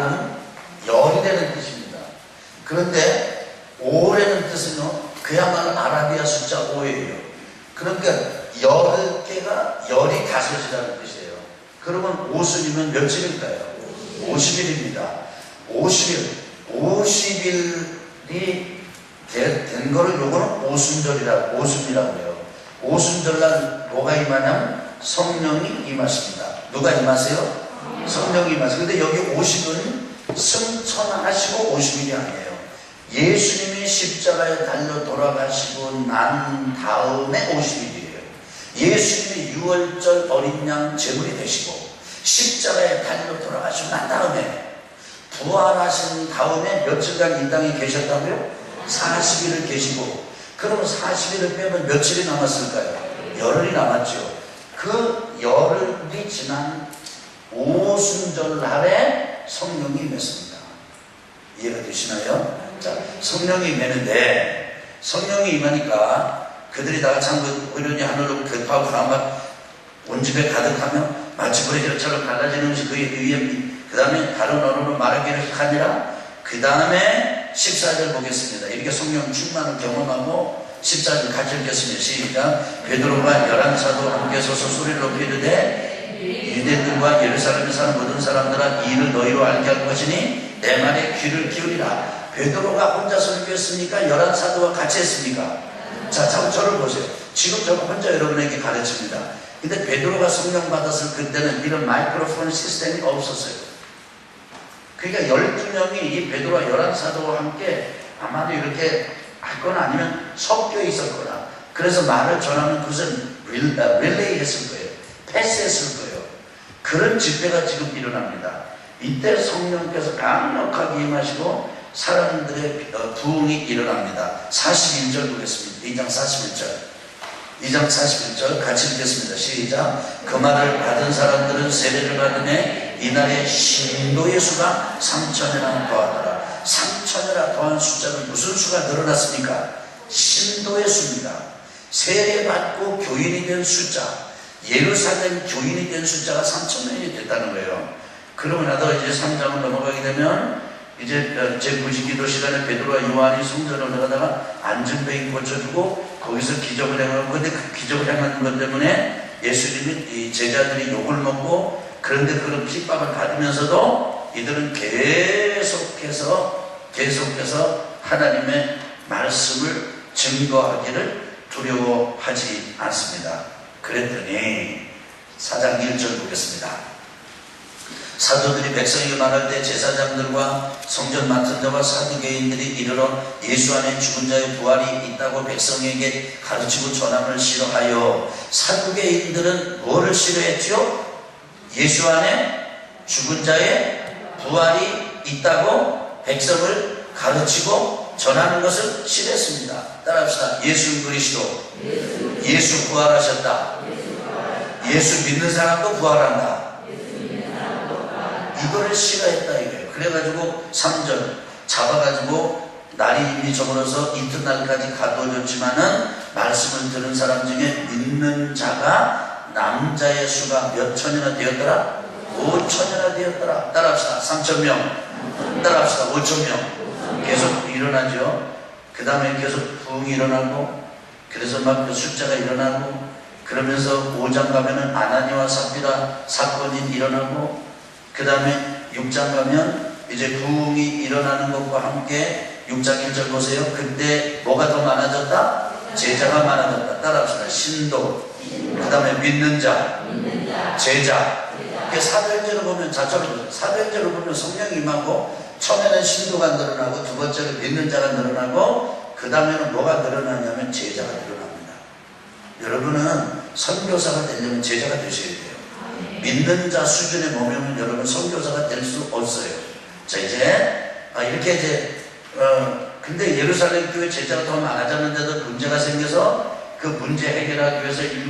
나름 열이라는 뜻입니다. 그런데 5라는 뜻은 그야말로 아라비아 숫자 5예요. 그러니까 10개가 열이 5이라는 뜻이에요. 그러면 5순이면 며칠일까요? 50일입니다. 50일이 된 거를 요거는 오순이라고 해요. 오순절날 뭐가 임하냐면 성령이 임하십니다. 누가 임하세요? 성령이 임하세요. 근데 여기 50은 승천하시고 50일이 아니에요. 예수님이 십자가에 달려 돌아가시고 난 다음에 50일이에요. 예수님이 6월절 어린 양 제물이 되시고 십자가에 달려 돌아가시고 난 다음에 부활하신 다음에 며칠간 이 땅에 계셨다고요? 40일을 계시고, 그러면 40일을 빼면 며칠이 남았을까요? 열흘이 남았죠. 그 열흘이 지난 오순절날에 성령이 임했습니다. 이해가 되시나요? 자, 성령이 임했는데, 성령이 임하니까 그들이 다 같이 의련히 하늘로 급하고 가마 온 집에 가득하며 마치 브레이크처럼 갈라지는 것이 그의 의에, 그 다음에 다른 언어로 말하기를 하니라. 그 다음에 14절 보겠습니다. 이렇게 성령 충만을 경험하고 14절 같이 읽겠습니다. 시작. 베드로가 11사도 함께 서서 소리를 높이 이르되 유대인들과 예루살렘에 사는 모든 사람들아 이 일을 너희로 알게 할 것이니 내 말에 귀를 기울이라. 베드로가 혼자 설교했습니까? 11사도와 같이 했습니까? 자, 저를 보세요. 지금 저는 혼자 여러분에게 가르칩니다. 근데 베드로가 성령 받았을 그때는 이런 마이크로폰 시스템이 없었어요. 그러니까 12명이 이 베드로와 11사도와 함께 아마도 이렇게 할거나 아니면 섞여 있었거나, 그래서 말을 전하는 것은 릴레이 했을 거예요. 패스했을 거예요. 그런 집회가 지금 일어납니다. 이때 성령께서 강력하게 임하시고 사람들의 부흥이 일어납니다. 41절 보겠습니다. 2장 41절. 2장 41절 같이 읽겠습니다. 시작. 그 말을 받은 사람들은 세례를 받음에 이날의 신도의 수가 3,000이나 더하더라. 3,000이나 더한 숫자는 무슨 수가 늘어났습니까? 신도의 수입니다. 세례받고 교인이 된 숫자, 예루살렘 교인이 된 숫자가 3,000명이 됐다는 거예요. 그러고 나서 이제 3장을 넘어가게 되면 이제 제9지기도 시간에 베드로와 요한이 성전을 들어가다가 안전뱅이 고쳐주고 거기서 기적을 행하고, 근데 그 기적을 행하는 것 때문에 예수님이 이 제자들이 욕을 먹고, 그런데 그런 핍박을 받으면서도 이들은 계속해서 하나님의 말씀을 증거하기를 두려워하지 않습니다. 그랬더니 4장 1절 보겠습니다. 사도들이 백성에게 말할 때 제사장들과 성전 맡은 자와 사두개인들이 이르러 예수 안에 죽은 자의 부활이 있다고 백성에게 가르치고 전함을 싫어하여. 사두개인들은 뭐를 싫어했죠? 예수 안에 죽은 자의 부활이 있다고 백성을 가르치고 전하는 것을 싫어했습니다. 따라합시다. 예수 그리스도, 예수 부활하셨다. 예수 믿는 사람도 부활한다. 이거를 싫어했다 이거예요. 그래가지고 3절 잡아가지고 날이 이미 저물어서 이튿날까지 가두어졌지만은 말씀을 들은 사람 중에 믿는 자가 남자의 수가 몇 천이나 되었더라? 5천이나 되었더라. 따라합시다. 3,000명. 따라합시다. 5,000명. 계속 일어나죠. 그 다음에 계속 부흥이 일어나고, 그래서 막 그 숫자가 일어나고, 그러면서 5장 가면은 아나니와 삽비라 사건이 일어나고, 그 다음에 6장 가면 이제 부흥이 일어나는 것과 함께 6장 1절 보세요. 그때 뭐가 더 많아졌다? 제자가 많아졌다. 따라합시다. 신도, 그 다음에 믿는 자, 제자. 사도행전을 보면 사도행전을 보면 성령이 임하고, 처음에는 신도가 늘어나고, 두 번째로 믿는 자가 늘어나고, 그 다음에는 뭐가 늘어나냐면 제자가 늘어납니다. 여러분은 선교사가 되려면 제자가 되셔야 돼요. 믿는 자 수준에 머물면 여러분 선교사가 될 수 없어요. 자, 이제 이렇게 이제 근데 예루살렘 교회 제자가 더 많아졌는데도 문제가 생겨서 그 문제 해결하기 위해서 7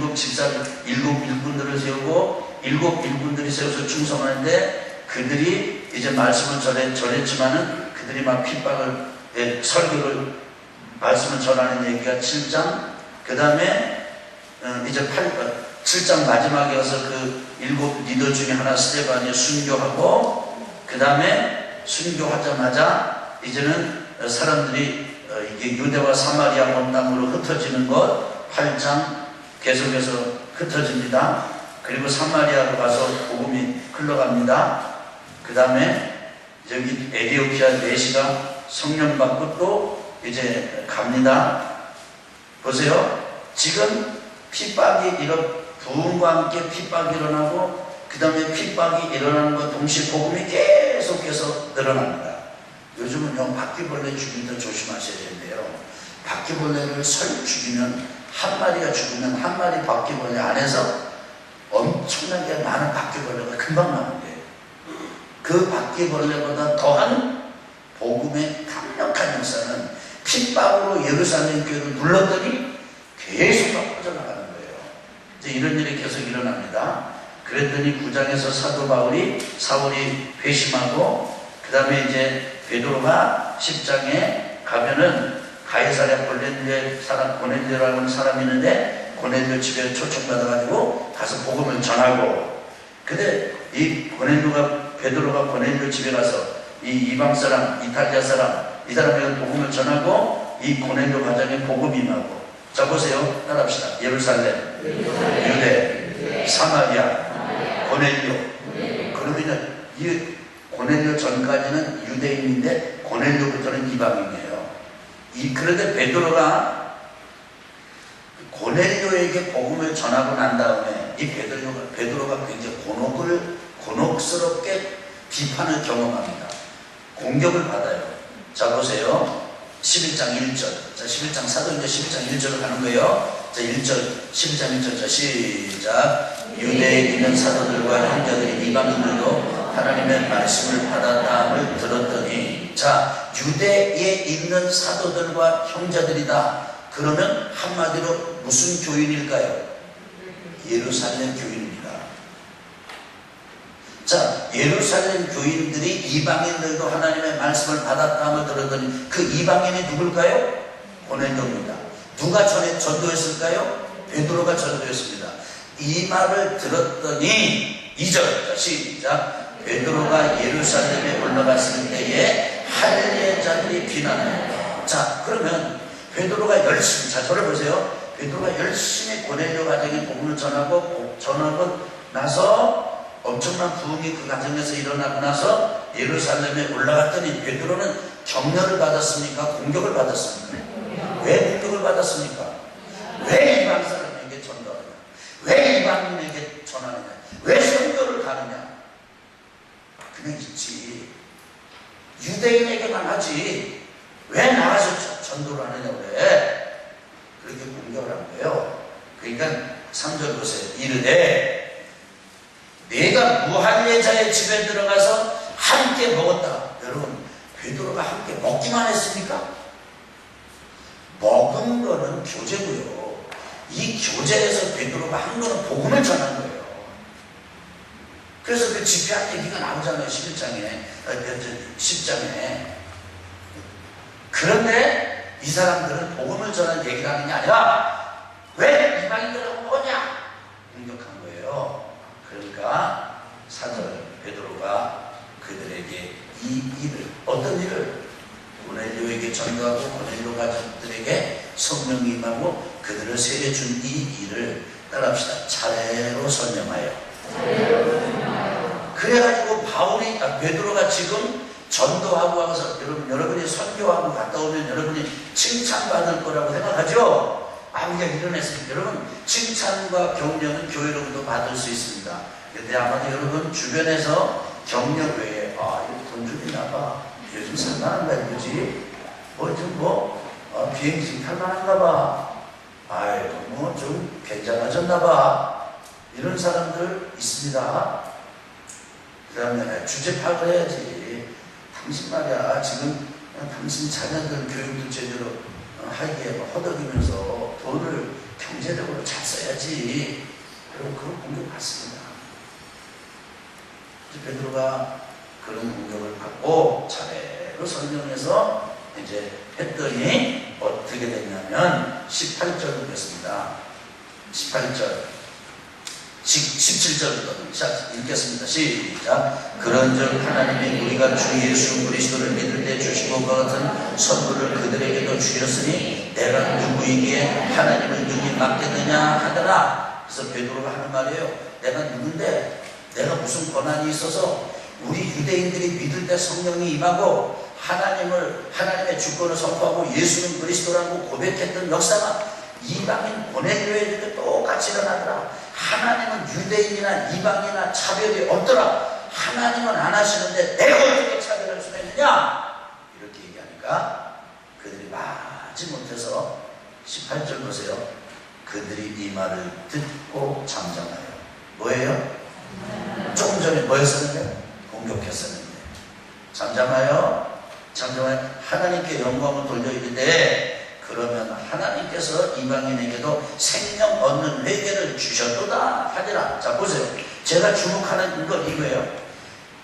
일꾼들을 세우고 7 일꾼들이 세워서 충성하는데, 그들이 이제 말씀을 전했지만은 그들이 막 핍박을 설교를 말씀을 전하는 얘기가 7장, 그 다음에 이제 7장 마지막에 와서 그 7 리더 중에 하나 스데반이 순교하고, 그 다음에 순교하자마자 이제는 사람들이 이게 유대와 사마리아 온 땅으로 흩어지는 것 8장 계속해서 흩어집니다. 그리고 사마리아로 가서 복음이 흘러갑니다. 그 다음에 여기 에디오피아 내시가 성령 받고 또 이제 갑니다. 보세요. 지금 핍박이 부흥과 함께 핍박이 일어나고 그 다음에 핍박이 일어나는 것 동시에 복음이 계속해서 늘어납니다. 요즘은요 바퀴벌레 죽일 때 조심하셔야 되는데요. 바퀴벌레를 죽이면 한 마리가 죽으면 한 마리 바퀴벌레 안에서 엄청나게 많은 바퀴벌레가 금방 나오는데 그 바퀴벌레보다 더한 복음의 강력한 역사는 핍박으로 예루살렘 교회를 눌렀더니 계속 퍼져나가는 거예요. 이제 이런 일이 계속 일어납니다. 그랬더니 9장에서 사도 사울이 회심하고 그 다음에 이제 베드로가 10장에 가면은 가이사랴 고넬료라고 하는 사람이 있는데 고넬료 집에 초청받아가지고 가서 복음을 전하고 근데 이 베드로가 고넬료 집에 가서 이 이방 사람, 이탈리아 사람 이 사람에게 복음을 전하고 이 고넬료 가정에 복음이 임하고 자 보세요. 따라합시다. 예루살렘, 유대, 사마리아, 고넬료 그러면은 이 고넬료 전까지는 유대인인데 고넬료부터는 이방인이에요. 그런데 베드로가 고넬료에게 복음을 전하고 난 다음에 이 베드로가 굉장히 곤혹스럽게 비판을 경험합니다. 공격을 받아요. 자 보세요. 11장 1절. 자 11장 사도행전 11장 1절을 가는 거예요. 자 1절 11장 1절 자 시작. 유대에 있는 사도들과 형제들이 이방인들도 하나님의 말씀을 받았다함을 들었더니 자 유대에 있는 사도들과 형제들이다. 그러면 한마디로 무슨 교인일까요? 예루살렘 교인입니다. 자 예루살렘 교인들이 이방인들도 하나님의 말씀을 받았다함을 들었더니 그 이방인이 누굴까요? 고넬료입니다. 누가 전도했을까요? 베드로가 전도했습니다. 이 말을 들었더니 2절 시작. 베드로가 예루살렘에 올라갔을 때에 할례자들이 비난해요. 자 그러면 베드로가 열심히 자 저를 보세요. 베드로가 열심히 고넬료 가정에 복음을 전하고 나서 엄청난 부흥이 그 가정에서 일어나고 나서 예루살렘에 올라갔더니 베드로는 격려를 받았습니까? 공격을 받았습니까? 왜 공격을 받았습니까? 왜 이방 사람에게 전도하느냐? 왜 이방인에게 전하느냐? 왜 선교를 가느냐? 그냥 있지. 유대인에게만 하지. 왜 나가서 전도를 하느냐고 그래. 그렇게 공격을 한 거예요. 그러니까 3절 보세요. 이르되 내가 무할례자의 집에 들어가서 함께 먹었다. 여러분 베드로가 함께 먹기만 했습니까? 먹은 거는 교제고요. 이 교제에서 베드로가 한 거는 복음을 전한 거예요. 그래서 그 집회한 얘기가 나오잖아요. 10장에. 그런데 이 사람들은 복음을 전한 얘기를 하는 게 아니라 왜 이방인들하고 먹었냐? 공격한 거예요. 그러니까 사절 베드로가 그들에게 이 일을 어떤 일을 고넬료에게 전도하고 고넬료 가족들에게 성령이 임하고 그들을 세례 준 이 일을 따라합시다. 차례로 설명하여. 그래가지고 베드로가 지금 전도하고 와서 여러분이 선교하고 갔다 오면 여러분이 칭찬받을 거라고 생각하죠? 우리가 이뤄냈습니다. 여러분 칭찬과 격려는 교회로부터 받을 수 있습니다. 근데 아마도 여러분 주변에서 격려 외에 이거 돈 좀 있나 봐. 요즘 살만한가 이거지. 비행기 탈만한가 봐. 좀 괜찮아졌나 봐. 이런 사람들 있습니다. 그 다음에 주제 파악을 해야지. 당신 말이야 지금 당신 자녀들 교육도 제대로 하기에 허덕이면서 돈을 경제적으로 잘 써야지. 그리고 그런 공격을 받습니다. 베드로가 그런 공격을 받고 차례로 설명해서 이제 했더니 어떻게 됐냐면 18절 보겠습니다. 18절 17절부터 시작 읽겠습니다. 시작. 그런즉 하나님이 우리가 주 예수 그리스도를 믿을 때 주신 것과 같은 선물을 그들에게도 주셨으니 내가 누구이기에 하나님을 능히 맡겠느냐 하더라. 그래서 베드로가 하는 말이에요. 내가 누군데, 내가 무슨 권한이 있어서 우리 유대인들이 믿을 때 성령이 임하고 하나님의 주권을 선포하고 예수는 그리스도라고 고백했던 역사가 이방인 보내교회들도 똑같이 일어나더라. 하나님은 유대인이나 이방인이나 차별이 없더라. 하나님은 안 하시는데 내가 어떻게 차별할 수가 있느냐, 이렇게 얘기하니까 그들이 마지 못해서 18절 보세요. 그들이 이 말을 듣고 잠잠하여. 뭐예요? 조금 전에 뭐였었는데? 공격했었는데 잠잠하여 하나님께 영광을 돌려 이르되 그러면 하나님께서 이방인에게도 생명 얻는 회개를 주셨도다 하리라. 자 보세요. 제가 주목하는 건 이거예요.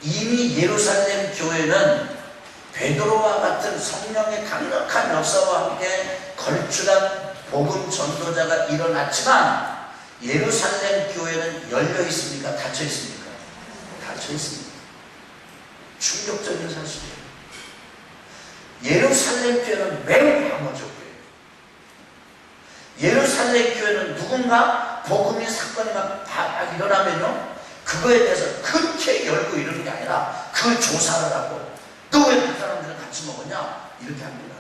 이미 예루살렘 교회는 베드로와 같은 성령의 강력한 역사와 함께 걸출한 복음 전도자가 일어났지만 예루살렘 교회는 열려 있습니까? 닫혀 있습니까? 닫혀 있습니다. 충격적인 사실이에요. 예루살렘 교회는 매우 방어적이에요. 예루살렘 교회는 누군가 복음의 사건이 막 일어나면요, 그거에 대해서 그렇게 열고 이러는 게 아니라 그 조사를 하고 또 왜 그 사람들은 같이 먹었냐, 이렇게 합니다.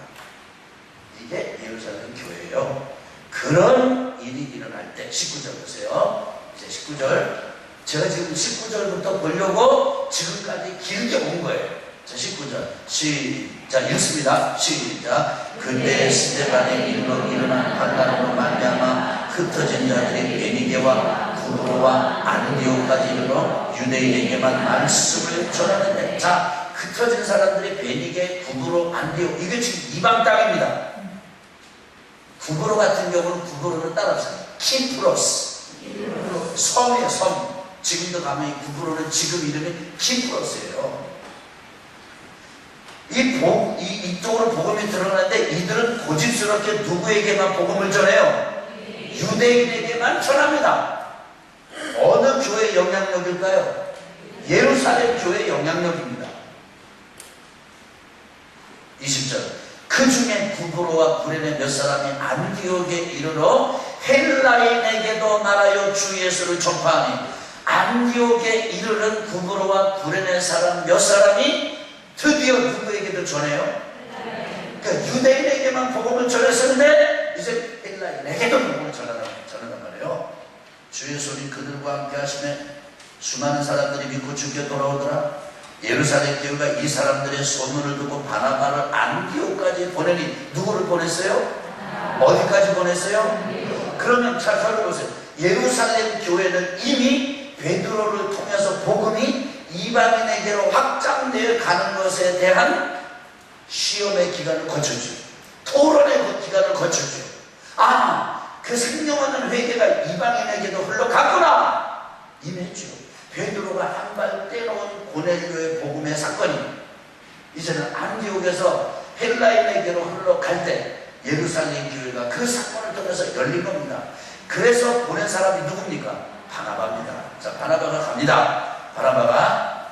이게 예루살렘 교회예요. 그런 일이 일어날 때 19절 보세요. 이제 19절, 제가 지금 19절부터 보려고 지금까지 길게 온 거예요. 자 19절 시작 읽습니다. 시작. 그때 스데반의 일로 일어난 반란으로 말미암아 흩어진 자들이 베니게와 구브로와 안디오까지 이르러 유대인에게만 말씀을 전하는데, 자 흩어진 사람들이 베니게, 구브로, 안디오, 이게 지금 이방 땅입니다. 구브로 같은 경우는 구브로를 따라서 키프로스, 섬이에요. 섬. 지금도 가면 이 구브로는 지금 이름이 키프로스예요. 이쪽으로 복음이 들어가는데 이들은 고집스럽게 누구에게만 복음을 전해요? 유대인에게만 전합니다. 어느 교회의 영향력일까요? 예루살렘 교회의 영향력입니다. 20절. 그 중에 구브로와 구레네 몇 사람이 안디옥에 이르러 헬라인에게도 말하여 주 예수를 전파하니, 안디옥에 이르는 구브로와 구레네 사람 몇 사람이 드디어 누구에게도 전해요? 그러니까 유대인에게만 복음을 전했었는데 이제 헬라인에게도 복음을 전하단 말이에요. 주의 손이 그들과 함께 하시며 수많은 사람들이 믿고 주께 돌아오더라. 예루살렘 교회가 이 사람들의 소문을 듣고 바나바를 안디옥까지 보내니, 누구를 보냈어요? 어디까지 보냈어요? 그러면 잘 살펴보세요. 예루살렘 교회는 이미 베드로를 통해서 복음이 이방인에게로 확장되어 가는 것에 대한 시험의 기간을 거쳤죠. 토론의 기간을 거쳤죠. 아, 그 생명 얻는 회개가 이방인에게도 흘러갔구나, 이미 했죠. 베드로가 한 발 떼놓은 고넬료의 복음의 사건이 이제는 안디옥에서 헬라인에게로 흘러갈 때 예루살렘 교회가 그 사건을 통해서 열린 겁니다. 그래서 보낸 사람이 누굽니까? 바나바입니다. 자, 바나바가 갑니다. 바나바가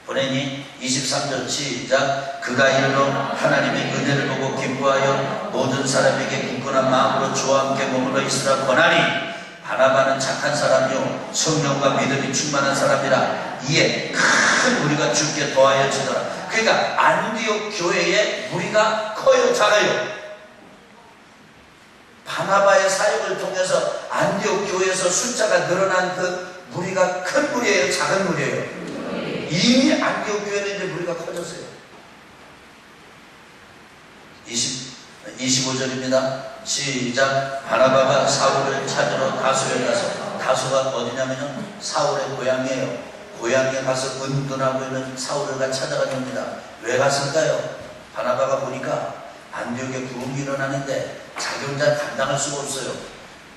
보내니 23절 시작. 그가 이르러 하나님의 은혜를 보고 기뻐하여 모든 사람에게 굳건한 마음으로 주와 함께 머물러 있으라 권하니, 바나바는 착한 사람이요 성령과 믿음이 충만한 사람이라 이에 큰 무리가 주께 더하여 지더라. 그러니까 안디옥 교회에 무리가 커요, 작아요? 바나바의 사역을 통해서 안디옥 교회에서 숫자가 늘어난 그 무리가 큰 무리예요, 작은 무리예요? 이미 안디옥 교회는 이제 무리가 커졌어요. 25절입니다. 시작. 바나바가 사울을 찾으러 다소에 가서, 다소가 어디냐면요, 사울의 고향이에요. 고향에 가서 은둔하고 있는 사울을 찾아가렵니다. 왜 갔을까요? 바나바가 보니까 안디옥에 부흥이 일어나는데 자기 혼자 감당할 수가 없어요.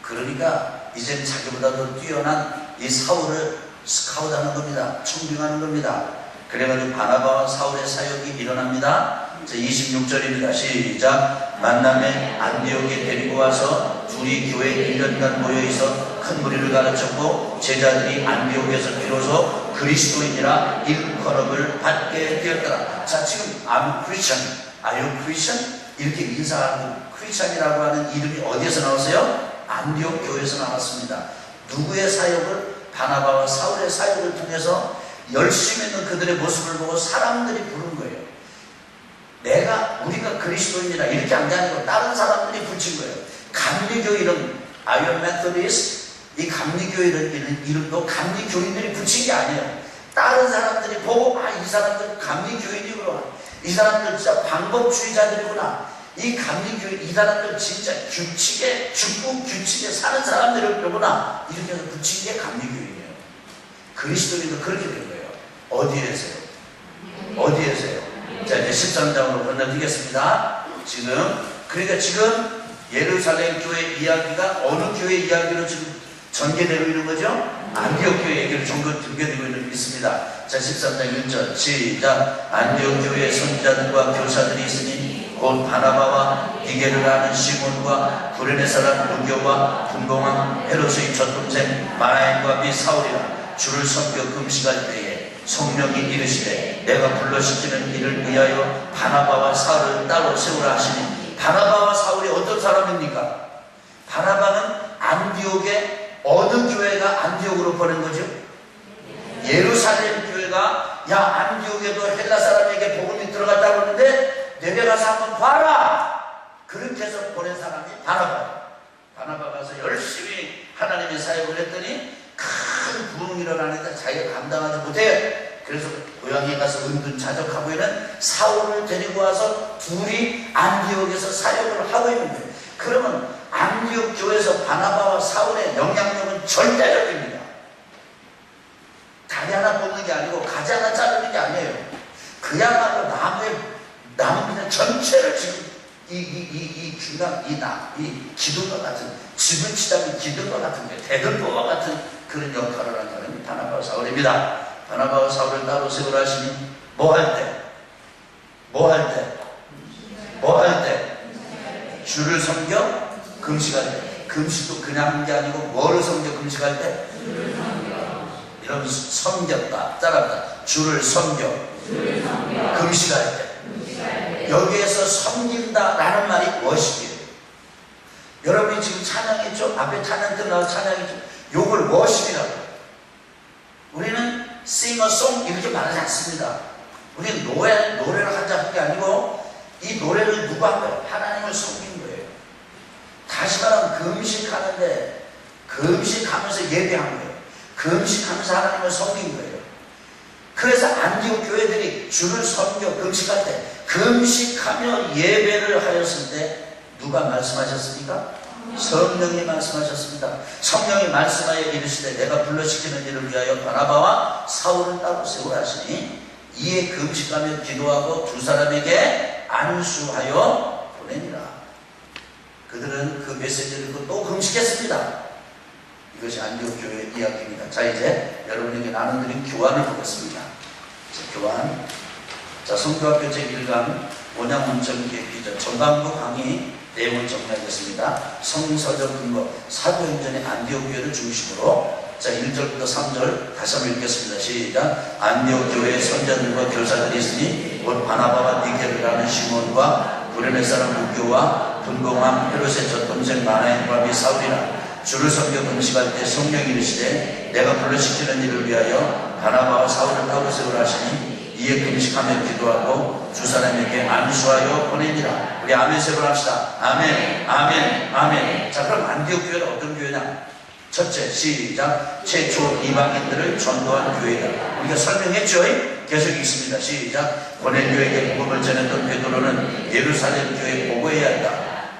그러니까 이제 자기보다도 뛰어난 이 사울을 스카우트하는 겁니다. 청빙하는 겁니다. 그래가지고 바나바와 사울의 사역이 일어납니다. 26절입니다. 시작. 만남에 안디옥에 데리고 와서 두 둘이 교회에 1년간 모여있어 큰 무리를 가르쳤고 제자들이 안디옥에서 비로소 그리스도인이라 일컬음을 받게 되었더라. 자, 지금 I'm Christian, are you Christian? 이렇게 인사하고 크리스찬이라고 하는 이름이 어디에서 나왔어요? 안디옥 교회에서 나왔습니다. 누구의 사역을? 바나바와 사울의 사역을 통해서 열심히 있는 그들의 모습을 보고 사람들이 부른 거예요. 우리가 그리스도인이라 이렇게 한 게 아니고 다른 사람들이 붙인 거예요. 감리교 이름, 아이언 메토디스트, 이 감리교 이름도 감리교인들이 붙인 게 아니에요. 다른 사람들이 보고, 이 사람들 감리교인이구나. 이 사람들 진짜 방법주의자들이구나. 이 감리교인, 이 사람들 진짜 규칙에, 죽고 규칙에 사는 사람들이구나. 이렇게 해서 붙인 게 감리교인이에요. 그리스도인도 그렇게 된 거예요. 어디에서요? 어디에서요? 자, 이제 13장으로 건너뛰겠습니다. 그러니까 지금 예루살렘 교회 이야기가 어느 교회 이야기로 지금 전개되고 있는 거죠? 안디옥 교회 얘기를 전개되고 있습니다. 자, 13장 1절 시작. 안디옥 교회에 선지자들과 교사들이 있으니 곧 바나바와 니게를 아는 시몬과 구레네 사람 루교와 분봉왕 헤롯의 젖동생 마나엔과 및 사울이라. 주를 섬겨 금식할 때에 성령이 이르시되 내가 불러시키는 이를 위하여 바나바와 사울을 따로 세우라 하시니, 바나바와 사울이 어떤 사람입니까? 바나바는 안디옥의 어느 교회가 안디옥으로 보낸 거죠? 예루살렘 교회가 야, 안디옥에도 헬라 사람에게 복음이 들어갔다고 하는데 내게 가서 한번 봐라, 그렇게 해서 보낸 사람이 바나바 가서 열심히 하나님의 사역을 했더니 큰 부흥이 일어나는데 자기가 감당하지 못해. 그래서 고향에 가서 은둔 자적하고 있는 사울을 데리고 와서 둘이 안디옥에서 사역을 하고 있는 거예요. 그러면 안디옥 교회에서 바나바와 사울의 영향력은 절대적입니다. 다리 하나 뽑는 게 아니고 가지 하나 자르는 게 아니에요. 그야말로 나무 그냥 전체를 지금 이 기둥과 같은, 집을 치자면 기둥과 같은 거예요. 대들보와 같은 그런 역할을 하는 사람이 바나바와 사울입니다. 바나바와 사울을 따로 세우라 하시니 뭐 할 때? 주를 섬겨 금식할 때. 금식도 그냥 한 게 아니고 뭐를 섬겨 금식할 때? 이러면서 섬겼다, 따라합니다. 주를 섬겨 금식할 때. 여기에서 섬긴다라는 말이 워십이에요. 여러분이 지금 찬양했죠? 앞에 찬양 끝나고 찬양했죠? 요걸 워십이라고 해요. 우리는 sing a song 이렇게 말하지 않습니다. 우리는 노래를 하자 한 게 아니고 이 노래를 누가 한 거예요? 하나님을 섬긴 거예요. 다시 말하면 금식하면서 예배한 거예요. 금식하면서 하나님을 섬긴 거예요. 그래서 안디옥 교회들이 주를 섬겨 금식할 때, 금식하며 예배를 하였을 때 누가 말씀하셨습니까? 성령이 말씀하셨습니다. 성령이 말씀하여 이르시되 내가 불러시키는 일을 위하여 바나바와 사울을 따로 세우라 하시니 이에 금식하며 기도하고 두 사람에게 안수하여 보내니라. 그들은 그 메시지를 듣고 또 금식했습니다. 이것이 안디옥 교회 이야기입니다. 자, 이제 여러분에게 나눠드린 교환을 보겠습니다. 교환. 자, 성교학교 제1강 원양원점 계기전 전반부 강의 내용을 정리하겠습니다. 성서적 근거, 사도행전의 안디옥 교회를 중심으로. 자, 1절부터 3절 다시 한번 읽겠습니다. 시작. 안디옥 교회의 선자들과 교사들이 있으니 곧 바나바와 니게르라는 시몬과 구레네 사람 루교와 분봉왕 헤롯의 젖동생 마나엔과 및 사울이라. 주를 섬겨 금식할 때 성령이 이르시되 내가 불러시키는 일을 위하여 바나바와 사울을 따로 세우라 하시니 이에 금식하며 기도하고 두 사람에게 안수하여 보내니라. 우리 아멘 세번 합시다. 아멘, 아멘, 아멘. 자, 그럼 안디옥 교회는 어떤 교회냐? 첫째, 시작. 최초 이방인들을 전도한 교회다. 우리가 설명했죠? 계속 읽습니다. 시작. 고넬교에게 복음을 전했던 베드로는 예루살렘 교회에 보고해야 한다.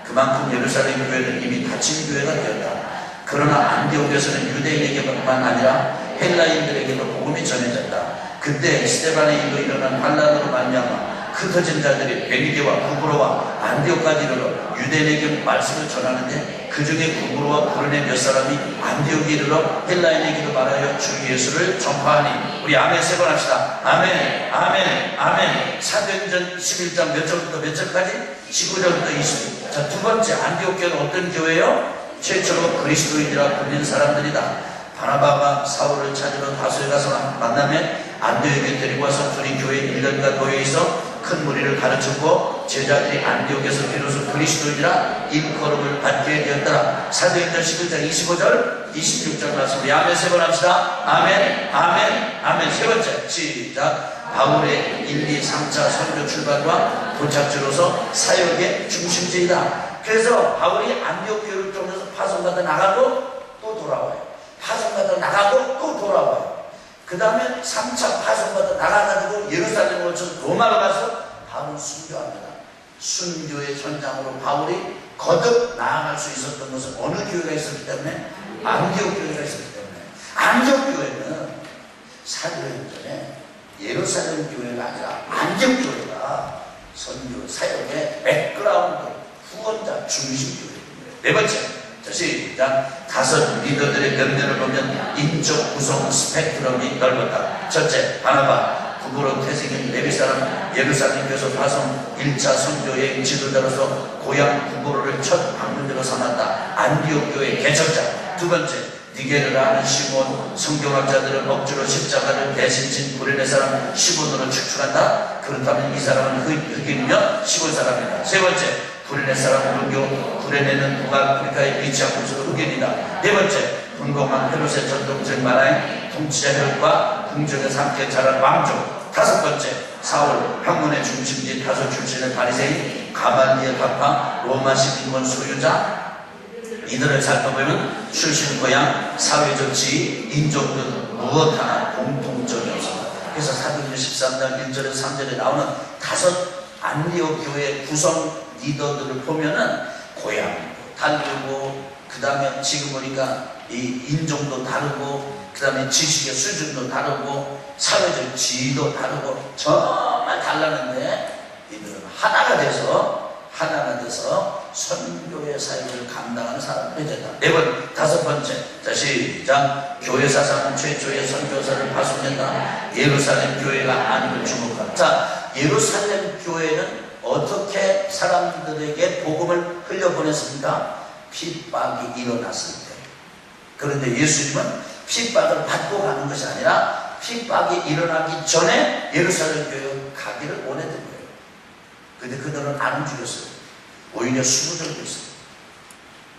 그만큼 예루살렘 교회는 이미 닫힌 교회가 되었다. 그러나 안디옥에서는 유대인에게만 아니라 헬라인들에게도 복음이 전해졌다. 그때 스데반의 일로 일어난 환란으로 말미암아 흩어진 자들이 베니게와 구브로와 안디옥까지 이르러 유대인에게 말씀을 전하는데 그 중에 구브로와 구레네 몇 사람이 안디옥에 이르러 헬라인에게도 말하여 주 예수를 전파하니. 우리 아멘 세 번 합시다. 아멘, 아멘, 아멘. 사도행전 11장 몇 절부터 몇 절까지? 19절부터 20절. 자, 두 번째 안디옥 교회는 어떤 교회예요? 최초로 그리스도인이라 불린 사람들이다. 바나바가 사울을 찾으러 다소에 가서 만나면 안디옥에 데리고 와서 둘이 교회 1년간 모여있어 큰 무리를 가르쳤고 제자들이 안디옥에서 비로소 그리스도인이라 일컬음을 받게 되었더라. 사도행전 11장 25절 26절 말씀 아멘 세 번 합시다. 아멘 아멘 아멘. 세 번째 시작. 바울의 1, 2, 3차 선교 출발과 도착지로서 사역의 중심지이다. 그래서 바울이 안디옥 교회를 통해서 파송받아 나가고 또 돌아와요. 파송받아 나가고 또 돌아와요. 그 다음에 3차 파송받아 나가가지고 예루살렘을 거쳐서 로마로 가서 바울은 순교합니다. 순교의 현장으로 바울이 거듭 나아갈 수 있었던 것은 어느 교회가 있었기 때문에? 안디옥 교회가 있었기 때문에. 안디옥 교회는 사도행전에 예루살렘 교회가 아니라 안디옥 교회가 선교 사역의 백그라운드 후원자 중심 교회입니다. 네 번째, 자 시작. 다섯 리더들의 면면을 보면 인적 구성 스펙트럼이 넓었다. 첫째, 바나바 구부로 태생인 레위 사람, 예루살렘 교회에서 파송 1차 선교의 지도자로서 고향 구부로를 첫 방문으로 삼았다. 안디옥 교회 개척자. 두 번째, 니게르라 하는 시몬, 성경학자들은 억지로 십자가를 대신 진 구레네 사람 시몬으로 추측한다. 그렇다면 이 사람은 흑인이며 시몬 사람이다. 세 번째, 구레네 사람은 루교, 구레네는 북아프리카에 위치하고 있어 흑인이다. 네 번째, 분공한 헤롯의 전통적 만화의 통치자 혈과 궁정에서 함께 자란 왕족. 다섯 번째, 사울, 학문의 중심지 다소 출신의 바리새인, 가말리엘 학파, 로마 시민권 소유자. 이들을 살펴보면 출신 고향, 사회적 지위, 인종 등 무엇 하나 공통점이 없습니다. 그래서 사도행전 13장 1절에서 3절에 나오는 다섯 안디옥 교회 구성 리더들을 보면은 고향도 다르고, 그 다음에 지금 보니까 이 인종도 다르고, 그 다음에 지식의 수준도 다르고, 사회적 지위도 다르고, 정말 달랐는데 이들은 하나가 돼서 선교의 사역을 감당하는 사람들이 된다. 네 번, 다섯 번째, 자 시작. 교회 사상은 최초의 선교사를 파송했다. 예루살렘 교회가 아님을 주목한다. 자, 예루살렘 교회는 어떻게 사람들에게 복음을 흘려보냈습니까? 핍박이 일어났을 때. 그런데 예수님은 핍박을 받고 가는 것이 아니라 핍박이 일어나기 전에 예루살렘 교회에 가기를 원했던 거예요. 근데 그들은 안 움직였어요. 오히려 수부들고 있어요.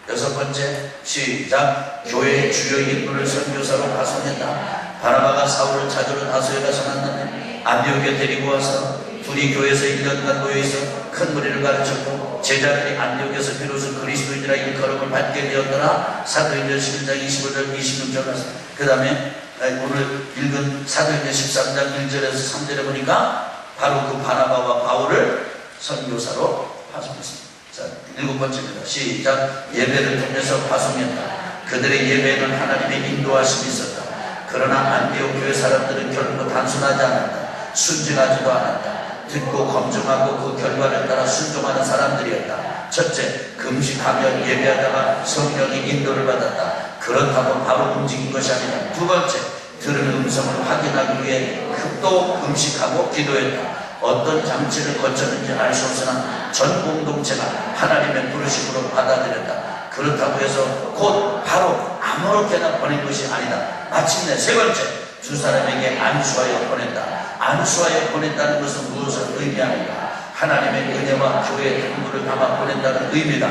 여섯 번째, 시작. 교회의 주요 인물을 선교사로 파송했다. 바나바가 사울을 찾으러 다소에 가서 만나면 안디옥에 데리고 와서 둘이 교회에서 1년간 모여있어 큰 무리를 가르쳤고 제자들이 안디옥에서 비로소 그리스도인이라 일컬음을 받게 되었더라. 사도행전 11장 25절 26절. 그 다음에 오늘 읽은 사도행전 13장 1절에서 3절에 보니까 바로 그 바나바와 바울을 선교사로 파송했습니다. 자, 일곱 번째입니다. 시작. 예배를 통해서 파송했다. 그들의 예배는 하나님의 인도하심이 있었다. 그러나 안디옥 교회 사람들은 결코 단순하지 않았다. 순진하지도 않았다. 듣고 검증하고 그 결과를 따라 순종하는 사람들이었다. 첫째, 금식하며 예배하다가 성령의 인도를 받았다. 그렇다고 바로 움직인 것이 아니라. 두 번째, 들은 음성을 확인하기 위해 또 금식하고 기도했다. 어떤 장치를 거쳤는지 알 수 없으나 전 공동체가 하나님의 부르심으로 받아들였다. 그렇다고 해서 곧 바로 아무렇게나 보낸 것이 아니다. 마침내 세 번째, 두 사람에게 안수하여 보냈다. 안수하여 보냈다는 것은 무엇을 의미하는가? 하나님의 은혜와 교회의 당부를 담아 보낸다는 의미다.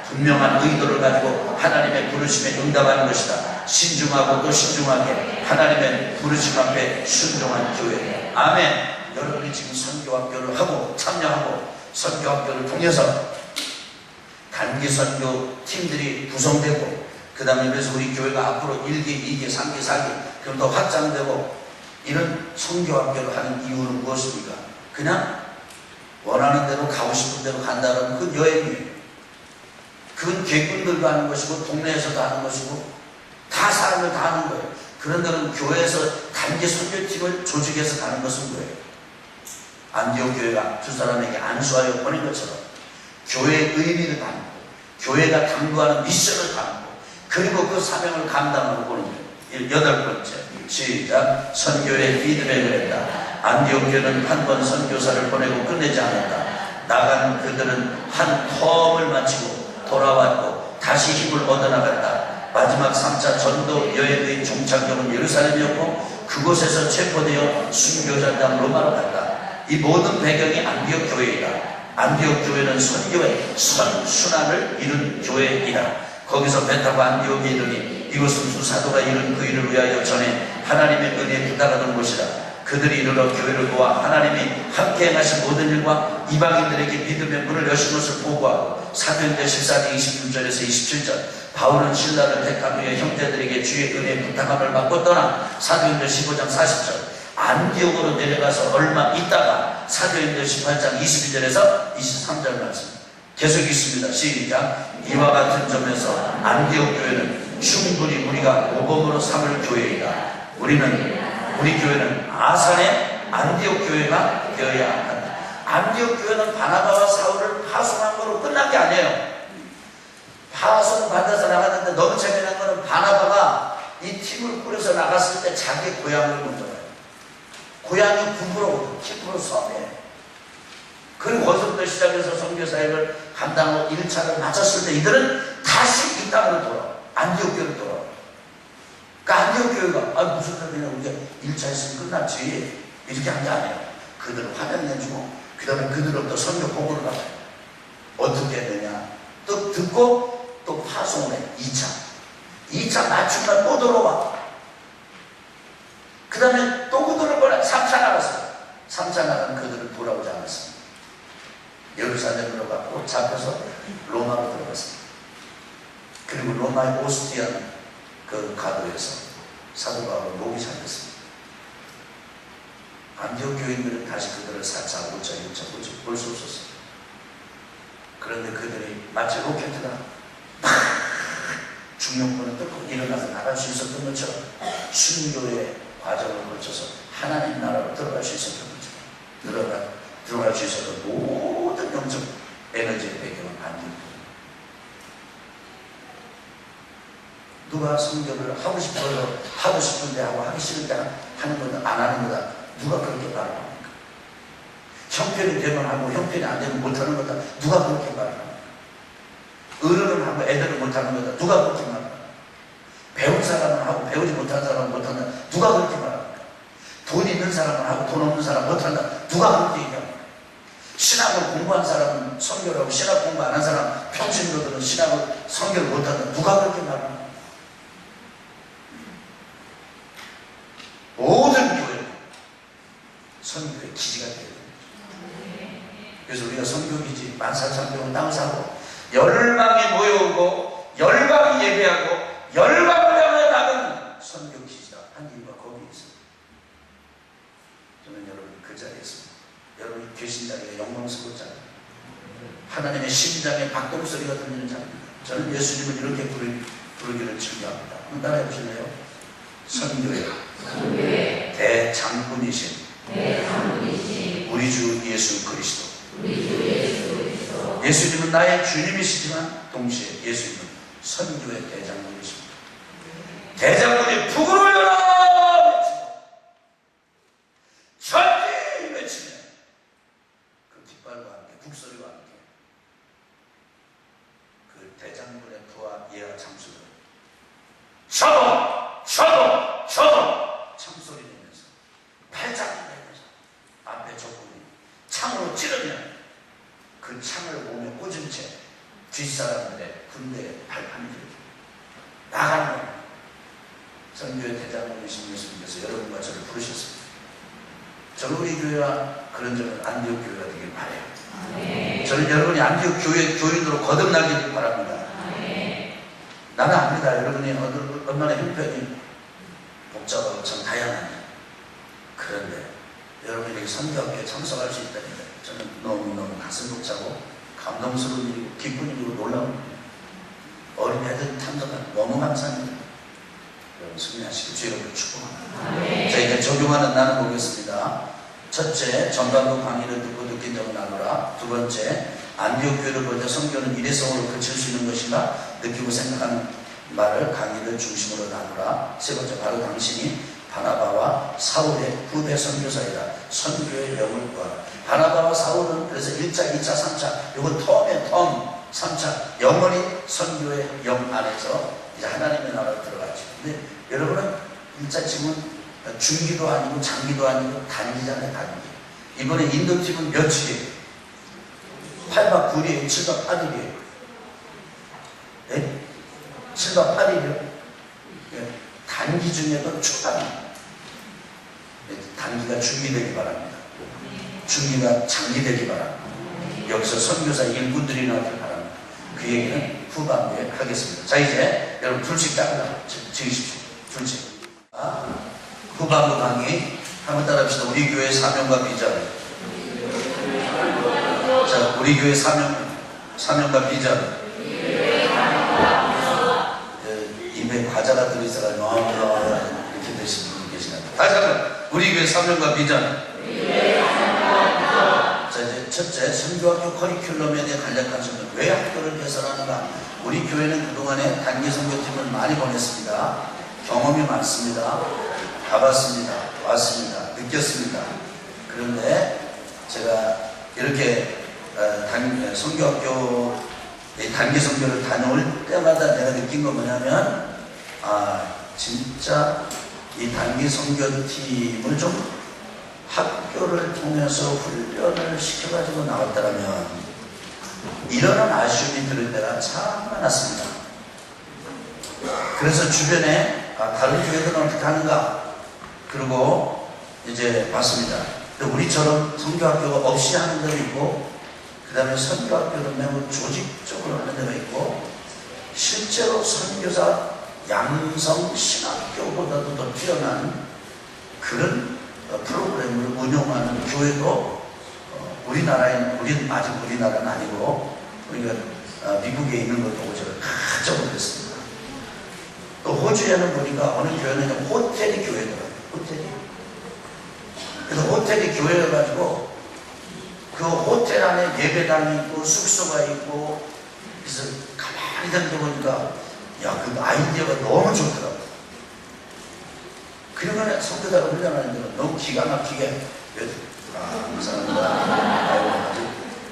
분명한 의도를 가지고 하나님의 부르심에 응답하는 것이다. 신중하고 또 신중하게 하나님의 부르심 앞에 순종한 교회. 아멘. 여러분이 지금 선교학교를 하고 참여하고 선교학교를 통해서 단기 선교 팀들이 구성되고, 그 다음에 그래서 우리 교회가 앞으로 1기, 2기, 3기, 4기 그럼 더 확장되고, 이런 선교학교를 하는 이유는 무엇입니까? 그냥 원하는 대로 가고 싶은 대로 간다는 그 여행이에요. 그건 객군들도 하는 것이고 동네에서도 하는 것이고 다 사람을 다 하는 거예요. 그런 데는 교회에서 단기 선교팀을 조직해서 가는 것은 뭐예요? 안디옥 교회가 두 사람에게 안수하여 보낸 것처럼 교회의 의미를 담고 교회가 당부하는 미션을 담고 그리고 그 사명을 감당하고 보는 거예요. 여덟 번째, 시작. 선교의 피드백을 했다. 안디옥 교회는 한 번 선교사를 보내고 끝내지 않았다. 나간 그들은 한 텀을 마치고 돌아왔고 다시 힘을 얻어나갔다. 마지막 3차 전도 여행의 종착역은 예루살렘이었고 그곳에서 체포되어 순교자당 로마로 갔다. 이 모든 배경이 안디옥 교회이다. 안디옥 교회는 선교의 선순환을 이룬 교회이다. 거기서 배 타고 안디옥에 이르니 이곳은 두 사도가 이룬 그 일을 위하여 전에 하나님의 은혜에 부탁하던 곳이다. 그들이 이르러 교회를 보아 하나님이 함께 행하신 모든 일과 이방인들에게 믿음의 문을 여신 것을 보고하고 사도행전 14장 26절에서 27절 바울은 신라를 택한 후에 형제들에게 주의 은혜에 부탁함을 받고 떠나 사도행전 15장 40절 안디옥으로 내려가서 얼마 있다가 사도행전 18장 22절에서 23절 말씀 계속 있습니다. 시작. 이와 같은 점에서 안디옥 교회는 충분히 우리가 모범으로 삼을 교회이다. 우리 교회는 아산의 안디옥 교회가 되어야 한다. 안디옥 교회는 바나바와 사울을 파송한 거로 끝난 게 아니에요. 파송 받아서 나갔는데 너무 재미난 거는 바나바가 이 팀을 꾸려서 나갔을 때 자기 고향을 먼저 가요. 고향이 구부로 키프로 섬이에요. 그리고 거기서부터 시작해서 선교사역을 감당하고 1차를 마쳤을 때 이들은 다시 이 땅으로 돌아와요. 안디옥 교회로 돌아와요. 그러니까 안디옥 교회가 무슨 소리냐 우리가 1차 했으면 끝났지 이렇게 한 게 아니에요. 그들을 화면내주고 그 다음에 그들로부터 선교 보고를 받아요. 어떻게 되냐 또 듣고 또 파송을 해. 2차 맞춤만 또 들어와. 그 다음에 또 그들을 보내 3차 나갔어요. 3차 나간 그들을 돌아오지 않았습니다. 예루살렘으로 갔고 잡혀서 로마로 들어갔습니다. 그리고 로마의 오스티안 그 가도에서 사도 바울을 목이 잡혔습니다. 안디옥 교인들은 다시 그들을 4차, 5차, 6차 볼 수 없었습니다. 그런데 그들이 마치 로켓이나 중력권을 뚫고 일어나서 나갈 수 있었던 것처럼 순교의 과정을 거쳐서 하나님 나라로 들어갈 수 있었던 것처럼 들어갈 수 있었던 모든 영적 에너지의 배경은 안디옥. 누가 성경을 하고 싶어서 하고 싶은데 하고 하기 싫을 때 하는 거다 안 하는 거다 누가 그렇게 말을 합니까? 형편이 되면 하고 형편이 안 되면 못하는 거다 누가 그렇게 말을 합니까? 어른은 하고 애들은 못하는 거다 누가 그렇게 말을 합니까? 배운 사람은 하고 배우지 못하는 사람은 못한다 누가 그렇게 말합니까? 돈 있는 사람은 하고 돈 없는 사람은 못한다 누가 그렇게 얘기합니까? 신학을 공부한 사람은 성교를 하고 신학 공부 안 한 사람 평신도들은 신학을 성교를 못한다 누가 그렇게 말합니까? 모든 교회는 선교의 기지가 되어야 됩니다. 그래서 우리가 선교기지 14,000평은 땅을 사고 열방이 모여오고 열방이 예배하고 열방을 향해 나가는 선교기지다 한 이유가 거기에 있습니다. 저는 여러분이 그 자리에 있습니다. 여러분이 계신 자리가 영광스러운 자리입니다. 하나님의 심장에 박동소리가 들리는 자리입니다. 저는 예수님을 이렇게 부르기를 즐겨합니다. 한번 따라해 보실래요? 선교의 대장군이신 우리 주 예수 그리스도. 예수님은 나의 주님이시지만 동시에 예수님은 선교의 대장군이십니다. 대장군이 북으로 열라 외치고 전지 외치며 그 깃발과 함께 북소리와 함께 그 대장군의 부하 예하 장수들 저도 창소리 내면서 팔짱을 내면서 앞에 적군이 창으로 찌르면 그 창을 몸에 꽂은 채 뒷사람들의 군대의 발판이 되죠. 나가는 겁니다. 선교의 대장군이신 예수님께서 여러분과 저를 부르셨습니다. 저는 우리 교회와 그런 점은 안디옥 교회가 되길 바라요. 저는 여러분이 안디옥 교회 교인으로 거듭나기를 바랍니다. 나는 압니다. 여러분이 얼마나 형편이 복잡하고 참 다양하니. 그런데 여러분이 선교학교에 참석할 수 있다니 저는 너무너무 가슴 벅차고 감동스러운 일이고 기쁜 일이고 놀라운 일이에요. 어린애들 참석하는 너무 감사합니다. 여러분 승리하시고 주의 이름으로 축복합니다. 자, 이제 적용하는 나눠 보겠습니다. 첫째, 전반부 강의를 듣고 느낀 점을 나누라. 두 번째, 안디옥 교회를 볼 때 선교는 일회성으로 그칠 수 있는 것인가 느끼고 생각하는 말을 강의를 중심으로 나누라. 세 번째, 바로 당신이 바나바와 사울의 후배 선교사이다. 선교의 영을 구하라. 바나바와 사울은 그래서 1차, 2차, 3차 이건 텀이에요. 3차 영원히 선교의 영 안에서 이제 하나님의 나라로 들어갔죠. 근데 여러분은 진짜 지금 중기도 아니고 장기도 아니고 단기잖아요. 단기. 이번에 인도팀은 며칠이에요? 8박 9일이에요? 7박 8일이에요? 네? 7박 8일이요? 네. 단기 중에도 초단기. 단기가 중기되기 바랍니다. 중기가 장기되기 바랍니다. 여기서 선교사 일꾼들이 나오길 바랍니다. 그 얘기는 후반부에 하겠습니다. 자, 이제 여러분 둘씩 따라 즐기십시오. 둘씩. 후반부 강의 한번 따라합시다. 우리 교회 사명과 비전. 자, 우리 교회 사명과 비전. 입에 과자가 들어있어가지고 이렇게 되신 분이 계시나요? 다시 한번 우리 교회 사명과 비전. 자, 이제 첫째, 선교학교 커리큘럼에 대해 간략한 설명. 왜 학교를 개설하는가? 우리 교회는 그동안에 단기 선교팀을 많이 보냈습니다. 경험이 많습니다. 가봤습니다. 왔습니다. 느꼈습니다. 그런데 제가 이렇게 선교학교 단기 선교를 다녀올 때마다 내가 느낀 건 뭐냐면, 진짜 이 단기 선교팀을 좀 학교를 통해서 훈련을 시켜가지고 나왔다면 이러한 아쉬움이 들을 때가 참 많았습니다. 그래서 주변에 다른 교회들은 어떻게 하는가? 그리고 이제 봤습니다. 우리처럼 선교학교가 없이 하는 데도 있고, 그 다음에 선교학교는 매우 조직적으로 하는 데가 있고, 실제로 선교사 양성 신학교보다도 더 뛰어난 그런 프로그램을 운영하는 교회도 우리는 아직 우리나라는 아니고 우리가 미국에 있는 것도 제가 가져 보겠습니다. 또 호주에는 보니까 어느 교회는 호텔이 교회더라고요. 호텔이. 그래서 호텔이 교회여가지고 그 호텔 안에 예배당이 있고 숙소가 있고, 그래서 가만히 듣다 보니까 그 아이디어가 너무 좋더라고요. 그러면 선교사를 훈련하는 데는 너무 기가 막히게 감사합니다. 아주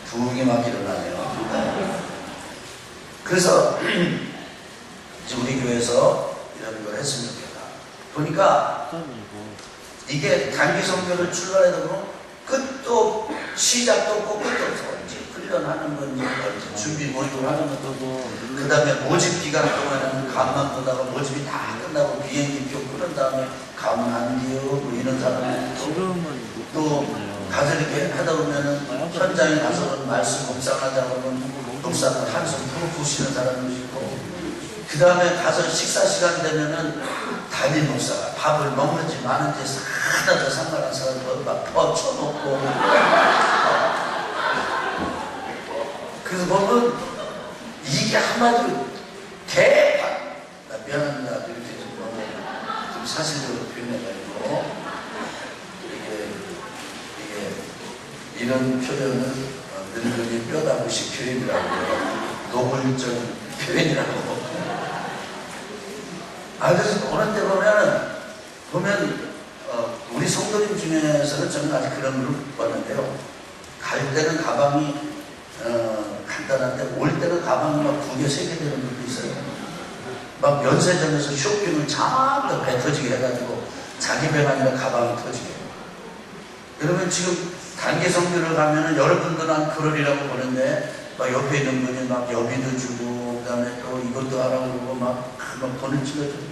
부흥이 막 일어나네요. 그래서 이제 우리 교회에서 이런 걸 했으면 좋겠다. 보니까 이게 단기 선교를 출발해도 끝도 시작도 없고 끝도 없어. 이제 훈련하는 건지 준비 모집을 하는 것도, 그 다음에 모집 기간 동안에는 감만 보다가 모집이 다 끝나고 비행기표 끊은 다음에 감은 안 돼요. 뭐 이런 사람이 또 가서 이렇게 하다 보면은 현장에 가서는 말씀 묵상하다 보면 목사는 한숨 푹 쉬는 사람도 있고, 그 다음에 가서 식사 시간 되면은 담임 목사가 밥을 먹는지 마는지 하나도 상관한 사람도 막 퍼쳐놓고, 그래서 보면 이게 한마디로 대박. 미안합니다. 이렇게 좀 사실대로 표현해가지고 이게 이런 표현은 늙은이 뼈다귀식 표현이라고, 노골적인 표현이라고. 그래서 오는 데 보면 우리 성도님 중에서는 저는 아직 그런 걸 못 봤는데요. 갈 때는 가방이 간단한데 올 때는 가방이 막 2개, 3개 되는 분도 있어요. 막 면세점에서 쇼핑을 잔뜩 배 터지게 해가지고 자기 배가 아니라 가방이 터지게. 그러면 지금 단기 선교를 가면은 여러분들은 그러리라고 보는데 막 옆에 있는 분이 막 여비도 주고, 그 다음에 또 이것도 하라고 그러고 막 돈을 찍어주고.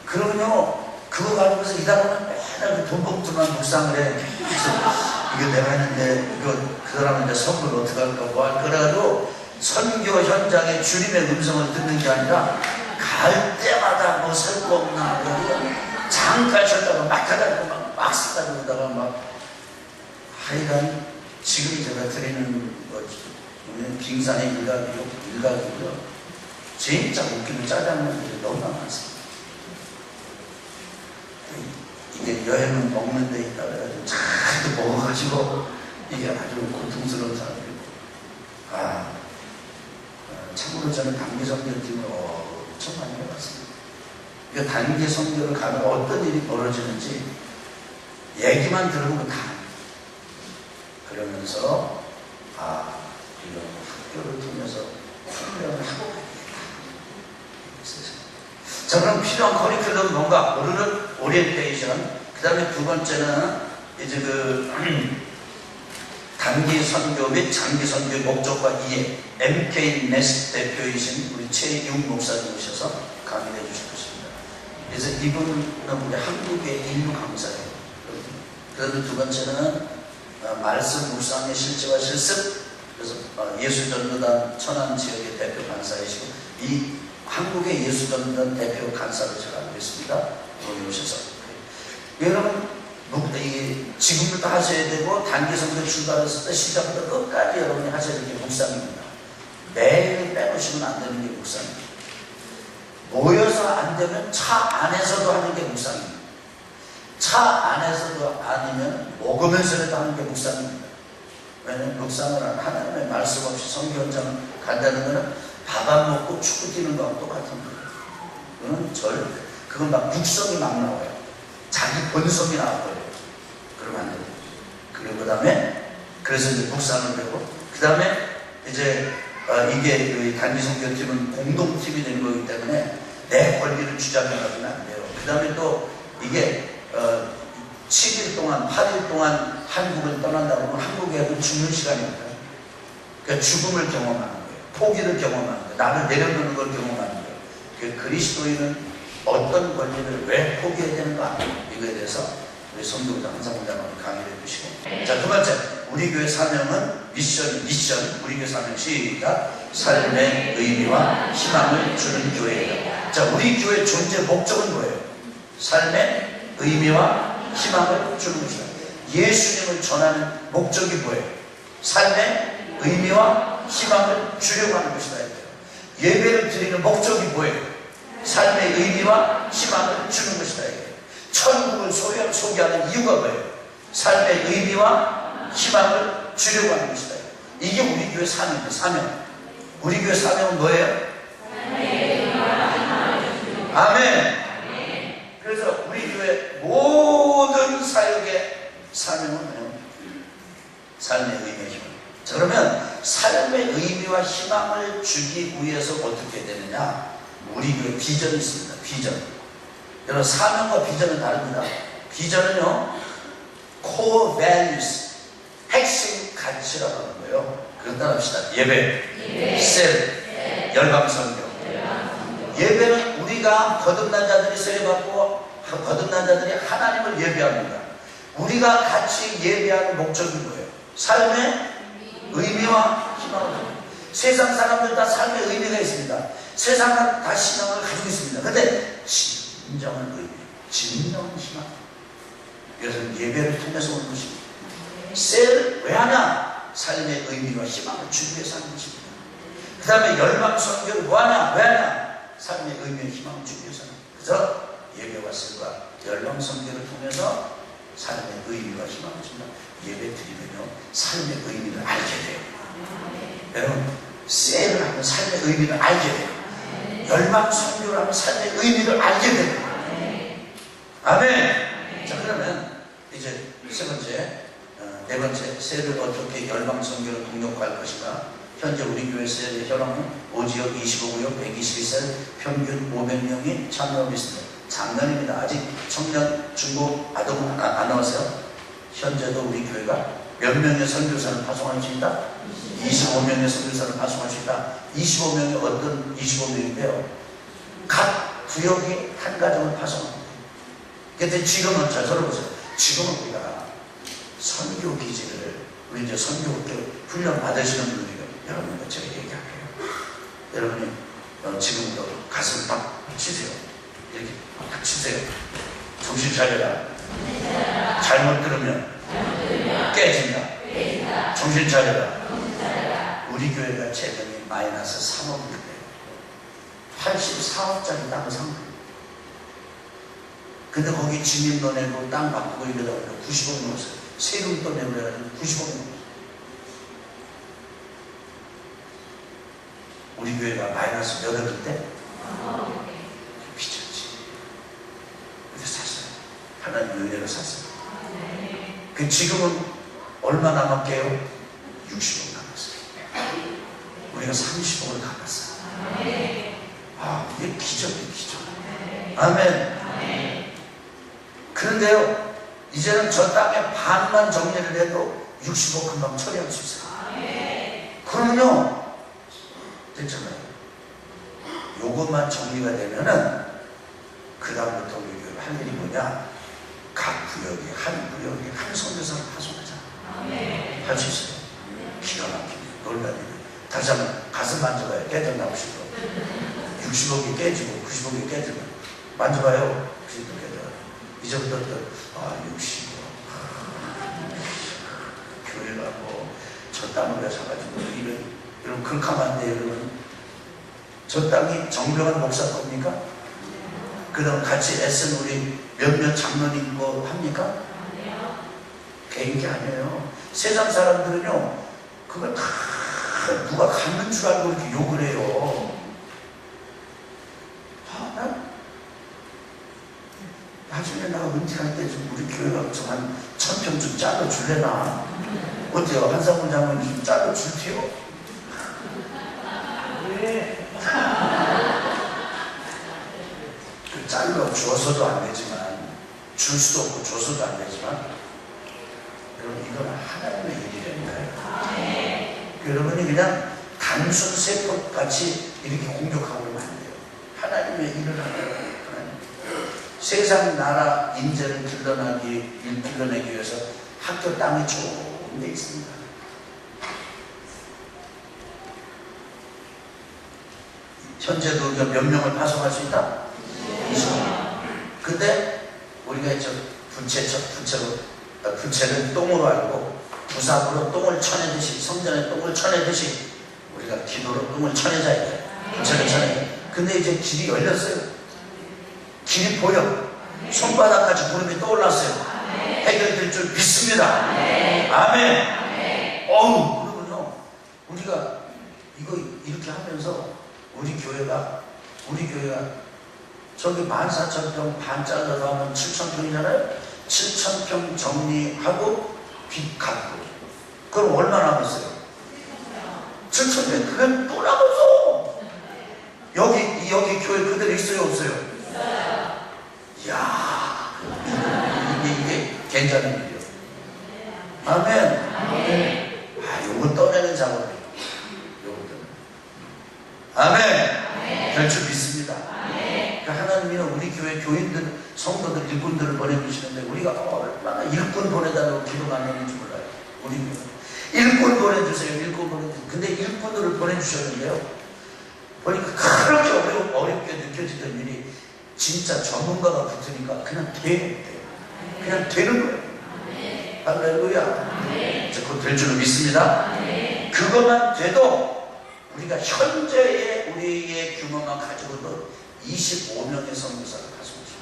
그러면요, 그거 가지고서 일하면 맨날 그 돈봉투만 묵상을 해. 계속 이거 내가 했는데 이거 그 사람한테 선물 어떻게 할까 뭐 할까. 그래가지고 선교 현장에 주님의 음성을 듣는 게 아니라 갈 때마다 뭐 살 거 없나, 잠깐 쉬었다가 막 가다가 막 쓰다 보다가 막, 하여간 지금 제가 드리는 빙산의 일각이고요. 진짜 웃기는 짜장면들이 너무나 많습니다. 이게 여행은 먹는 데 있다 그래가지고 자꾸 먹어가지고 이게 아주 고통스러운 사람이고. 참고로 저는 단기 선교팀을 엄청 많이 해봤습니다. 그러니까 단기 선교를 가면 어떤 일이 벌어지는지 얘기만 들으면 다 그러면서 이런 학교를 통해서 훈련을 하고 가야 되겠다. 자, 그럼 필요한 커리큘럼 뭔가? 오늘은 오리엔테이션. 그 다음에 두 번째는 이제 단기 선교 및 장기 선교의 목적과 이해. MK 네스트 대표이신 우리 최윤 목사님 오셔서 강의해 주실 것입니다. 그래서 이분은 우리 한국의 인류 강사예요. 그다음에 두 번째는 말씀 묵상의 실제와 실습. 그래서 예수전도단 천안 지역의 대표 간사이시고 이 한국의 예수전도단 대표 간사로 제가 알고 있습니다. 오늘 오셔서 여러분 지금부터 하셔야 되고 단기 선교 출발했을 때 시작부터 끝까지 여러분이 하셔야 되는 게 묵상입니다. 매일 빼놓으시면 안 되는 게 묵상입니다. 모여서 안 되면 차 안에서도 하는 게 묵상입니다. 차 안에서도 아니면 먹으면서라도 하는 게 묵상입니다. 왜냐하면 묵상을 하나님의 말씀 없이 선교 현장을 간다는 것은 밥 안 먹고 축구 뛰는 거하고 똑같은 거예요. 그건 막 육성이 막 나와요. 자기 본성이 나와버려요. 그러면 안 돼요. 그리고 그 다음에 그래서 이제 묵상을 배우고 그 다음에 이제 이게 그 단기 선교팀은 공동팀이 되는 거기 때문에 내 권리를 주장하면 안 돼요. 그 다음에 또 이게 7일 동안 8일 동안 한국을 떠난다 보면 한국에도 죽는 시간입니다. 그러니까 죽음을 경험하는 거예요. 포기를 경험하는 거예요. 나를 내려놓는 걸 경험하는 거예요. 그 그리스도인은 어떤 권리를 왜 포기해야 되는가 이거에 대해서 우리 선교부장 한상훈장을 강의를 해주시고 자, 두 번째 우리 교회 사명은 미션 우리 교회 사명 시작 삶의 의미와 희망을 주는 교회예요. 자, 우리 교회 존재 목적은 뭐예요? 삶의 의미와 희망을 주는 것이다. 예수님을 전하는 목적이 뭐예요? 삶의 의미와 희망을 주려고 하는 것이다. 예배를 드리는 목적이 뭐예요? 삶의 의미와 희망을 주는 것이다. 천국을 소개하는 이유가 뭐예요? 삶의 의미와 희망을 주려고 하는 것이다. 이게 우리 교회 사명이에요. 사명. 우리 교회 사명은 뭐예요? 아멘. 그래서 우리 교회 모든 사역의 사명은 뭐예요? 삶의 의미와 희망. 자, 그러면 삶의 의미와 희망을 주기 위해서 어떻게 되느냐? 우리 교회 비전이 있습니다. 비전. 여러분 사명과 비전은 다릅니다. 비전은요, core values, 핵심 가치라고 하는 거예요. 그럼 따라합시다. 예배, 셀, 열방선교. 예배는 우리가 거듭난 자들이 세례받고 거듭난 자들이 하나님을 예배합니다. 우리가 같이 예배하는 목적이 뭐예요? 삶의 의미와 희망을. 세상 사람들 다 삶의 의미가 있습니다. 세상은 다 신앙을 가지고 있습니다. 그런데 진정한 의미, 진정한 희망. 그래서 예배를 통해서 오는 것입니다. 셀을 왜 하냐? 삶의 의미와 희망을 주기 위해서 하는 것입니다. 그 다음에 열방 선교를 뭐 하냐? 왜 하냐? 삶의 의미와 희망을 주기 위해서 하는 것입니다. 그래서 예배와 셀과 열방 선교를 통해서 삶의 의미와 희망을 줍니다. 예배 드리면요, 삶의 의미를 알게 돼요. 여러분, 셀을 하면 삶의 의미를 알게 돼요. 열방 선교를 하면 삶의 의미를 알게 돼요. 아멘. 자, 그러면 이제 네 번째, 셀을 어떻게 열방 선교를 동력화할 것인가? 현재 우리 교회 셀의 현황은 5지역 25구역 121셀 평균 500명이 참여하고 있습니다. 작년입니다. 아직 청년, 중고, 아동 안 나왔어요. 현재도 우리 교회가 몇 명의 선교사를 파송할 수 있다? 25명의 선교사를 파송할 수 있다. 25명이 어떤 25명인데요. 각 구역이 한 가정을 파송합니다. 그런데 지금은 잘 들어보세요. 지금은 우리가 선교 기지를 우리 이제 선교 훈련 받으시는 분들이 여러분과 제가 얘기할게요. 여러분이 지금부터 가슴 딱 치세요. 이렇게 딱 치세요. 정신 차려라. 잘못 들으면 깨진다. 정신 차려라. 우리 교회가 재정이 마이너스 3억인데 84억짜리 땅을 산 거예요. 근데 거기 주민도 내고 땅 바꾸고 이러다 보니까 90억 넘었어요. 세금도 내고 해가지고 90억 넘었어요. 우리 교회가 마이너스 몇 억인데 미쳤지. 근데 샀어요. 하나님 은혜로 샀어요. 그 지금은 얼마 남았게요? 60억 남았어요. 우리가 30억을 갚았어요. 아, 이게 기적이에요, 기적. 아멘. 그런데요, 이제는 저 땅에 반만 정리를 해도 60억 금방 처리할 수 있어요. 그러면요, 됐잖아요. 요것만 정리가 되면은 그 다음부터 우리 교회 할 일이 뭐냐? 각 구역에 한 선교사를 파송하자. 할 수 있어요. 기가 막히네. 놀라네. 다시 한번 가슴 만져봐요. 깨져 나오시고 60억이 깨지고 90억이 깨지고 만져봐요. 90억 깨져. 이제부터 또 60억. 교회가 뭐 저 땅을 사가지고 이런 그렇게 하면 안 돼요, 여러분. 저 땅이 정병환 목사 겁니까? 그럼 같이 애쓴 우리 몇몇 장로님 뭐 합니까? 개인기 아니에요. 세상 사람들은요, 그걸 다 누가 갖는 줄 알고 이렇게 욕을 해요. 나중에 나 은퇴할 때 좀 우리 교회가 좀 한 1000평 좀 잘라 줄래나? 어때요? 한상훈 장로님 좀 잘라 줄게요? 그 잘라 줘서도 안 되지만, 줄 수도 없고 줘서도 안 되지만, 여러분, 이건 하나님의 일이라니까요. 여러분이 그냥 단순 세법같이 이렇게 공격하고 그러면 안 돼요. 하나님의 일을 하는 거예요. 세상 나라 인재를 길러내기 위해서 학교 땅이 좋은 데 있습니다. 현재도 우리가 몇 명을 파송할 수 있다? 20명. 근데 우리가 부채를 똥으로 알고 부삽으로 똥을 쳐내듯이, 성전에 똥을 쳐내듯이 우리가 기도로 똥을 쳐내자야 돼. 부채를 쳐내자. 근데 이제 길이 열렸어요. 길이 보여. 손바닥까지 구름이 떠올랐어요. 해결될 줄 믿습니다. 아멘. 그러면요, 우리가 이거 이렇게 하면서 우리 교회가 저기 14,000평 반 잘라서 하면 7,000평이잖아요. 7,000평 정리하고 빚 갚고. 그럼 얼마 남았어요? 7,000평. 그건 또 남았어. 여기 교회 그대로 있어요, 없어요? 이야, 이게 괜찮은 일이요. 아멘. 요거 떠내는 작업이에요. 요거 떠내는. 아멘. 될 줄 믿습니다. 그러니까 하나님이 우리 교회 교인들, 성도들, 일꾼들을 보내주시는데 우리가 얼마나 일꾼 보내달라고 기도가 안 하는지 몰라요. 우리 교회. 일꾼 보내주세요. 일꾼 보내주세요. 근데 일꾼들을 보내주셨는데요. 보니까 그렇게 어렵게 느껴지던 일이 진짜 전문가가 붙으니까 그냥 돼요. 그냥 되는 거예요. 할렐루야. 그거 될 줄로 믿습니다. 그것만 돼도 우리가 현재의 우리의 규모만 가지고도 25명의 선교사를 가져오죠.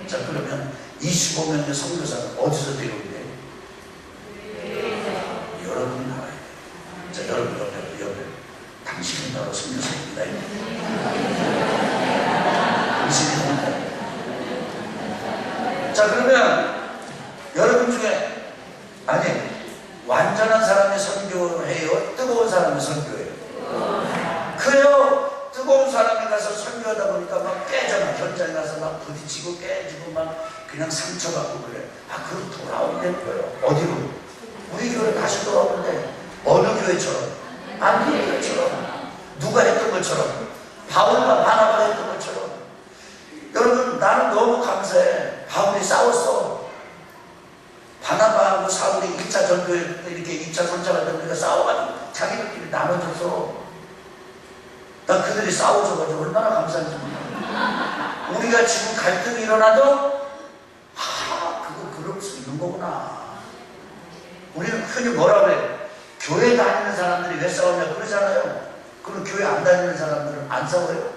자, 그러면 25명의 선교사는 어디서 데려오게? 여러분이 나와야 돼요. 자, 여러분 옆에 당신이 바로 선교사입니다. 자, 그러면 여러분 중에 완전한 사람이 선교해요? 뜨거운 사람이 선교해요? 그래요. 뜨거운 사람이 가서 선교하다 보니까 막 깨져나. 현장에 가서 막 부딪히고 깨지고 막 그냥 상처받고 그래. 그럼 돌아오면 거예요. 어디로? 우리 교회 다시 돌아오는데 어느 교회처럼? 안디옥 교회처럼. 누가 했던 것처럼? 바울과 바나바가 했던 것처럼. 여러분, 나는 너무 감사해. 바울이 싸웠어. 바나바하고 사울이 2차 전도에 이렇게 2차, 3차 갈 때 우리가 싸워가지고 자기들끼리 나눠줬어. 나 그들이 싸워줘가지고 얼마나 감사한지 몰라. 우리가 지금 갈등이 일어나도 그거 그럴 수 있는 거구나. 우리는 흔히 뭐라 그래요? 교회 다니는 사람들이 왜 싸우냐 그러잖아요. 그럼 교회 안 다니는 사람들은 안 싸워요?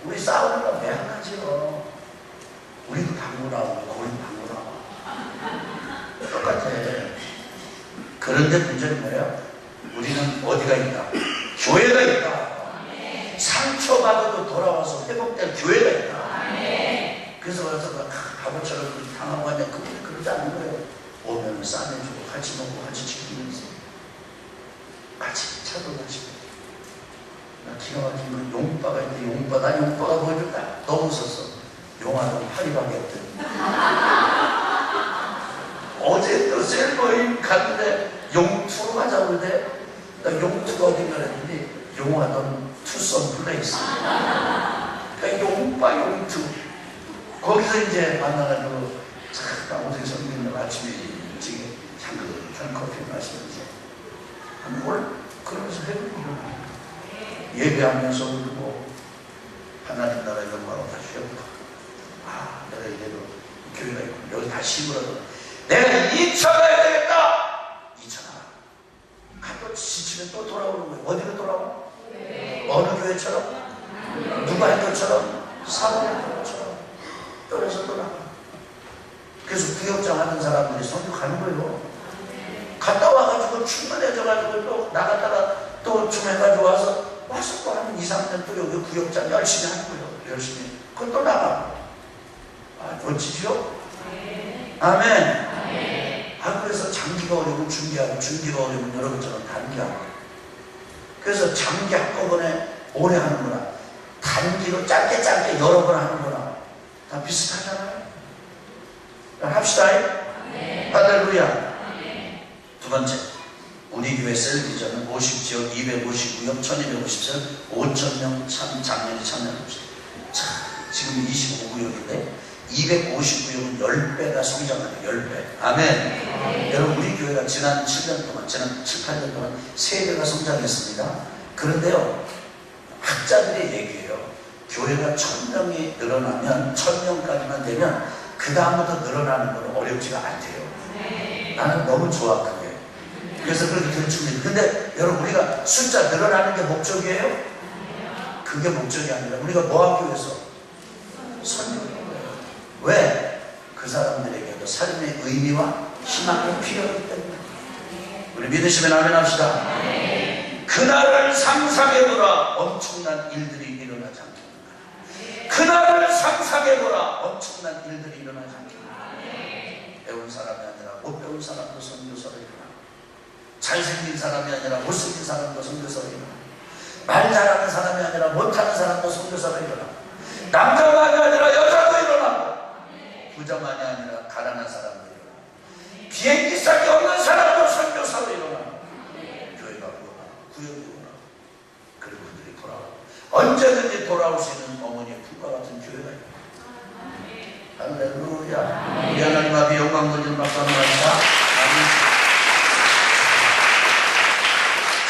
우리 싸우는 건 왜 한 가지요? 우리도 방구 나오고 거기도 방구 나와. 똑같아. 그런데 문제는 뭐예요? 우리는 어디가 있다? 교회가 있다. 상처받아도 돌아와서 회복될 교회가 있다. 그래서 와서 바보처럼 당하고 하냐 그러지 않는 거예요. 오면 싸내주고 같이 먹고 같이 지키면서. 같이 차도 마시고. 나 기가 막힌 건 용빠가 있는데 난 용빠가 보여준다. 너무 웃었어. 용화는 파리방에 했더니 어제 또 셀머인 갔는데 용투로 가자고 그러는데 나 용투가 어딘가 했더니 용화는 투썸 플레이스. 그러니까 용빠 용투 거기서 이제 만나가지고 참 어제 성경님 아침에 일찍 향긋한 커피 마시면서 뭘 그러면서 해보고 예배하면서 울고 하나님 나라 영광을 다시 회복하고 내가 이대로 교회가 있고 여기 다시 물어도 내가 2차 가야 되겠다. 2차 나가. 또 지치면 또 돌아오는 거예요. 어디로 돌아와? 어느 교회처럼? 누가 했던처럼? 사모의 것처럼 떨어져 돌아가. 그래서 구역장 하는 사람들이 선교 가는 거예요. 갔다 와가지고 충만해져가지고 또 나갔다가 또 좀 해가지고 와서 또 한 2, 3년 또 여기 구역장 열심히 하는 거예요. 열심히. 그건 또 나가고. 멋지죠? 아멘. 그래서 장기가 어려우면 준비하고, 준비가 어려우면 여러분처럼 단기하고. 그래서 장기 한꺼번에 오래 하는구나. 단기로 짧게 여러 번 하는구나. 다 비슷하잖아요. 합시다. 할렐루야. 두 번째, 우리 교회 셀비전은 50지역 259역 1250셀 5,000명 작년에 참여했습니다. 지금 25구역인데 259역은 10배가 성장하네요. 10배. 아멘. 여러분 우리 교회가 지난 7년 동안 지난 7, 8년 동안 3배가 성장했습니다. 그런데요 학자들의 얘기예요. 교회가 1,000명이 늘어나면 1,000명까지만 되면 그 다음부터 늘어나는 건 어렵지가 않대요. 나는 너무 좋아 그게. 그래서 그렇게 들춥니다. 근데 여러분 우리가 숫자 늘어나는 게 목적이에요? 그게 목적이 아니라 우리가 뭐 하기 위해서? 선교하는 거예요. 왜? 그 사람들에게도 삶의 의미와 희망이 필요하기 때문에. 우리 믿으시면 아멘 합시다. 그날을 상상해보라. 엄청난 일들이 일어나지 않겠는가. 그날을 상상해보라. 엄청난 일들이 일어나지 않겠는가. 배운 사람이 아니라 못 배운 사람도 선교사로 일어나. 잘생긴 사람이 아니라 못생긴 사람도 선교사로 일어나. 말 잘하는 사람이 아니라 못하는 사람도 선교사로 일어나. 남자만이 아니라 여자도 일어나고 부자만이 아니라 가난한 사람도 일어나. 비행기상이 없는 사람도 선교사로 일어나. 교회가 구원하고 구역이 구원하고 그리고 그들이 돌아오고 언제든지 돌아올 수 있는 어머니의 품과 같은 교회가 있다. 할렐루야. 우리 하나님 앞에 영광 돌리는 박수 한번 합시다.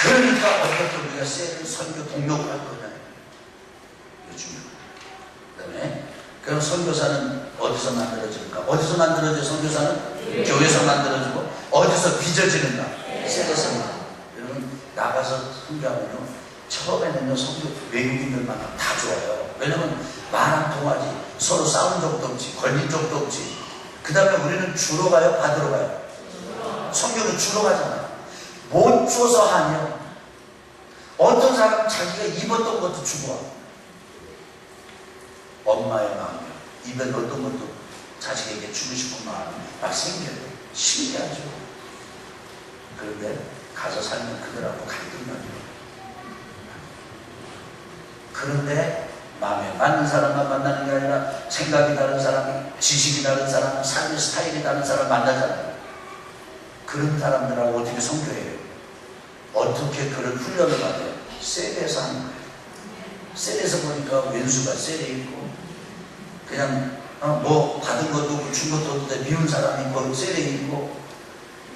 그러니까 어떻게 우리가 세는 선교 동력을 할 거냐. 이거 중요합니다. 그다음에 그럼 선교사는 어디서 만들어질까? 어디서 만들어져? 선교사는 교회에서 만들어지고 어디서 빚어지는가? 세에서. 여러분 나가서 선교하면요 처음에는요 선교 외국인들 만나면 다 좋아요. 왜냐면 말안 통하지. 서로 싸운 적도 없지. 걸린 적도 없지. 그 다음에 우리는 주로 가요? 받으러 가요? 선교는 주로 가잖아요. 못 줘서 하면 어떤 사람은 자기가 입었던 것도 주고 와. 엄마의 마음이요. 입었던 것도 자식에게 주고 싶은 마음이 막 생겨요. 신기하죠. 그런데 가서 살면 그들하고 갈등나요. 그런데 마음에 맞는 사람만 만나는 게 아니라 생각이 다른 사람, 지식이 다른 사람, 삶의 스타일이 다른 사람 만나잖아요. 그런 사람들하고 어떻게 선교해요? 어떻게 그런 훈련을 받아요? 셀에서 하는 거예요. 셀에서 보니까 왼수가 셀에 있고 그냥 뭐 받은 것도 없고 준 것도 없는데 미운 사람이 있고 셀에 있고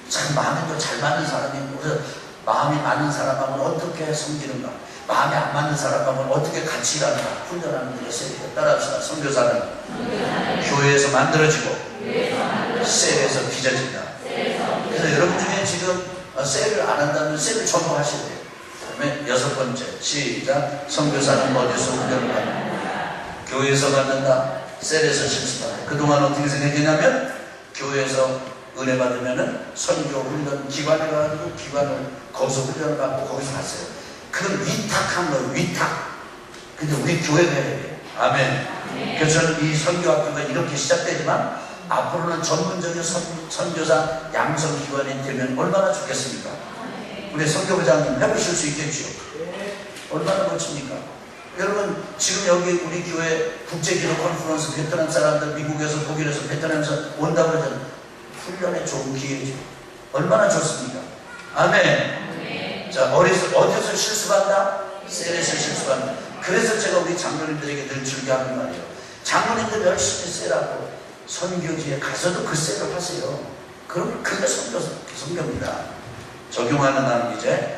참 마음에 또 잘 맞는 사람이 있고 그래서 마음이 맞는 사람하고는 어떻게 섬기는가 마음에 안 맞는 사람하고는 어떻게 같이 일하는가 훈련하는 게 셀이에요. 따라합시다. 선교사는 교회에서 만들어지고 셀에서 빚어진다. 그래서 여러분 중에 지금 셀을 안 한다면 셀을 전부 하셔야 돼요. 그 다음에 6번째 시작. 선교사는 어디서 훈련을 받는다? 교회에서 받는다. 셀에서 실습한다. 그동안 어떻게 생각했냐면 교회에서 은혜 받으면은 선교 훈련 기관에 가가지고 기관을 거기서 훈련을 받고 거기서 갔어요. 그건 위탁한 거예요. 위탁. 근데 우리 교회가 해야 돼요. 아멘. 그래서 저는 이 선교학교가 이렇게 시작되지만 앞으로는 전문적인 선교사 양성기관이 되면 얼마나 좋겠습니까? 우리 선교부장님 해보실 수 있겠죠? 얼마나 멋집니까? 여러분 지금 여기 우리 교회 국제기도 컨퍼런스 베트남 사람들 미국에서 독일에서 베트남에서 온다고 그러잖아요. 훈련에 좋은 기회죠. 얼마나 좋습니까? 아멘. 자, 어디서 실수한다? 셀에서 실수한다. 그래서 제가 우리 장로님들에게 늘 즐겨하는 말이에요. 장로님들 열심히 셀하고 선교지에 가서도 그 셀을 하세요. 그럼 그게 선교입니다. 적용하는 나는 이제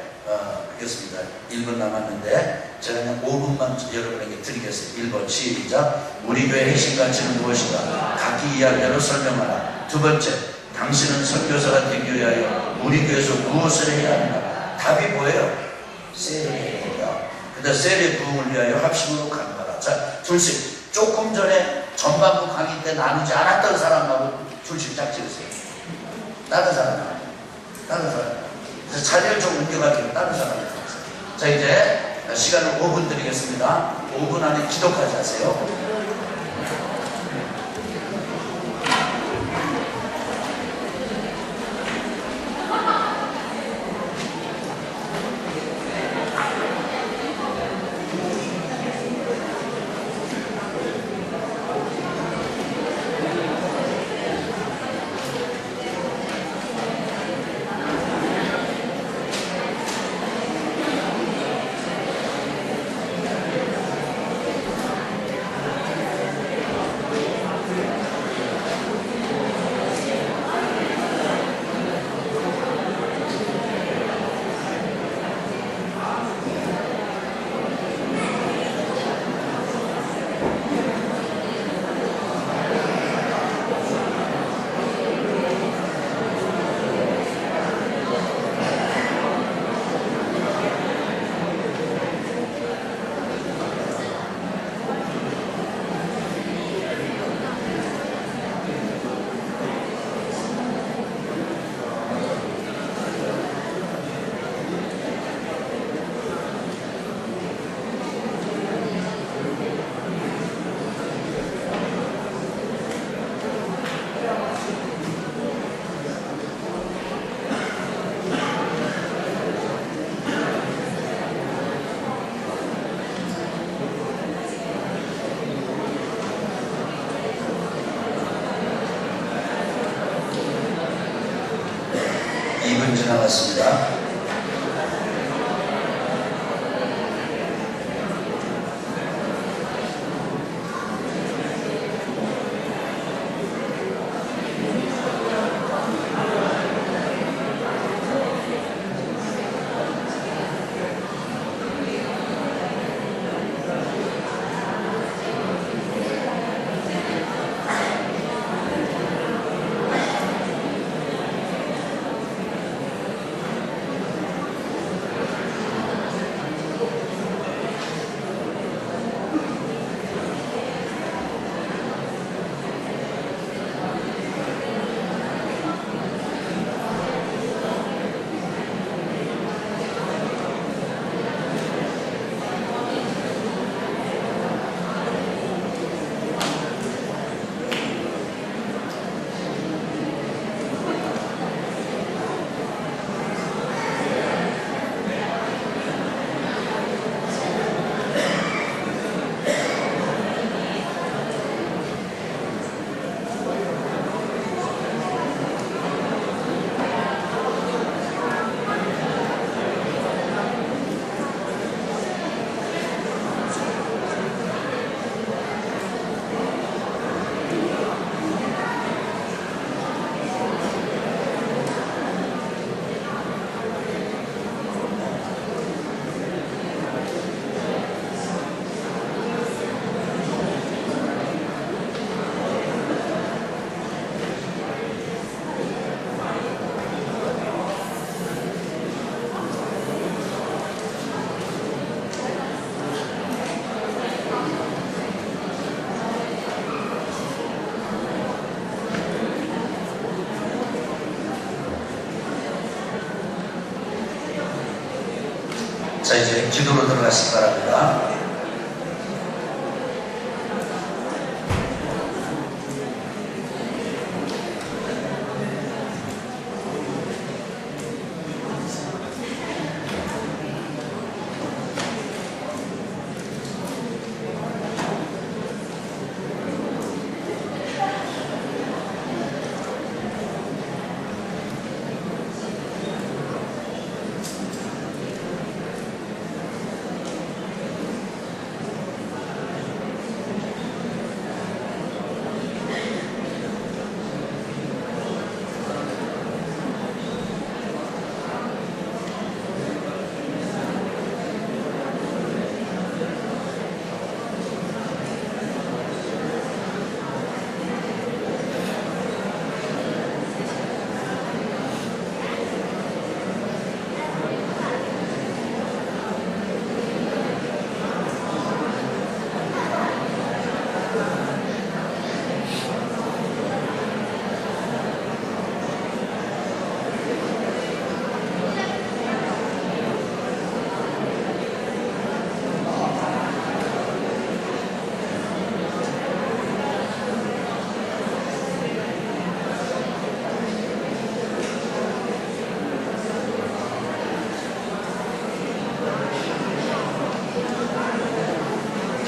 하겠습니다. 1분 남았는데 제가 그냥 5분만 여러분에게 드리겠습니다. 1번 시작. 우리 교회 핵심 가치는 무엇인가? 각기 이야기로 설명하라. 두 번째, 당신은 선교사가 되기 위하여 우리 교회에서 무엇을 해야 하는가? 답이 뭐예요? 셀을 해야 한다. 근데 셀의 부흥을 위하여 합심으로 간다라. 자, 둘씩 조금 전에 전반부 강의 때 나누지 않았던 사람하고 둘씩 짝지으세요. 다른 사람. 그래서 자리를 좀 옮겨가지고 다른 사람. 자, 이제 시간을 5분 드리겠습니다. 5분 안에 기도까지 하세요. 지나갔습니다. 자, 이제 기도로 들어가시기 바랍니다.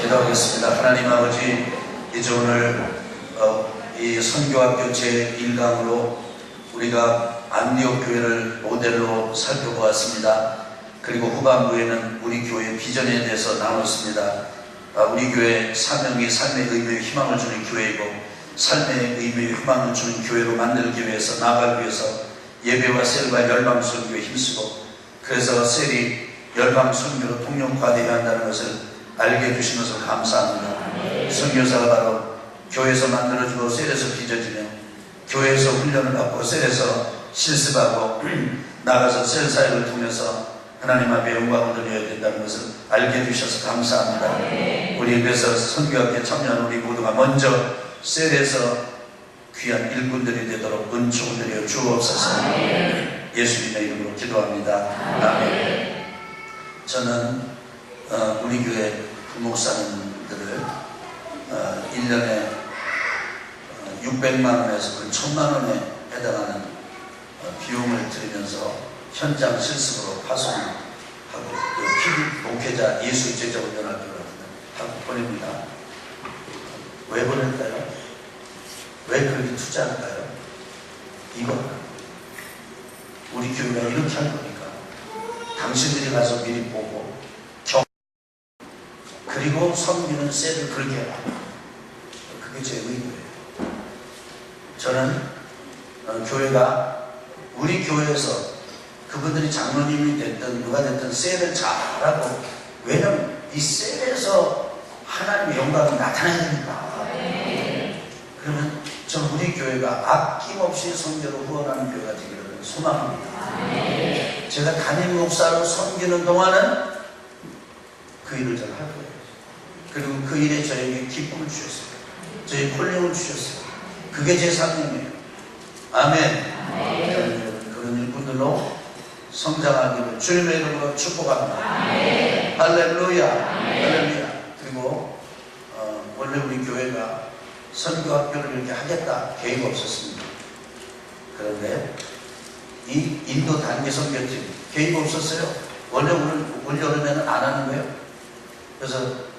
기도하겠습니다. 하나님 아버지, 이제 오늘 이 선교학교 제1강으로 우리가 안디옥 교회를 모델로 살펴보았습니다. 그리고 후반부에는 우리 교회 비전에 대해서 나눴습니다. 우리 교회 사명이 삶의 의미에 희망을 주는 교회이고, 삶의 의미에 희망을 주는 교회로 만들기 위해서, 나아가기 위해서 예배와 셀과 열방 선교에 힘쓰고, 그래서 셀이 열방 선교로 통용화되어야 한다는 것을 알게 해주신 것을 감사합니다. 선교사가 바로 교회에서 만들어지고 셀에서 빚어지며, 교회에서 훈련을 받고 셀에서 실습하고 나가서 셀 사역을 통해서 하나님 앞에 영광을 드려야 된다는 것을 알게 해주셔서 감사합니다. 우리 그래서 선교학교에 참여한 우리 모두가 먼저 셀에서 귀한 일꾼들이 되도록 은총을 드려 주옵소서. 예수님의 이름으로 기도합니다. 아멘. 저는 우리 교회 부목사님들을 1년에 600만 원에서 그 1000만 원에 해당하는 비용을 들이면서 현장 실습으로 파송하고, PD 목회자 예수제자훈련학교를 하고 보냅니다. 왜 보낼까요? 왜 그렇게 투자할까요? 이거 우리 교회가 이렇게 할 거니까 당신들이 가서 미리 보고 그리고 섬기는 셀을 그렇게 해라. 그게 제 의도예요. 저는 교회가 우리 교회에서 그분들이 장로님이 됐든 누가 됐든 셀을 잘하고, 왜냐면 이 셀에서 하나님의 영광이 나타나야 되니까. 그러면 전 우리 교회가 아낌없이 선교로 후원하는 교회가 되기를 소망합니다. 제가 담임 목사로 섬기는 동안은 그 일을 제가 할 거예요. 그리고 그 일에 저에게 기쁨을 주셨어요. 저희 콜링을 주셨어요. 그게 제 사명이에요. 아멘. 그런 일꾼들로 성장하기를 주님의 이름으로 축복합니다. 할렐루야. 할렐루야. 그리고 원래 우리 교회가 선교학교를 이렇게 하겠다 계획이 없었습니다. 그런데 이 인도 단기 선교팀 계획이 없었어요. 원래 올 여름에는 안 하는 거예요. 그래서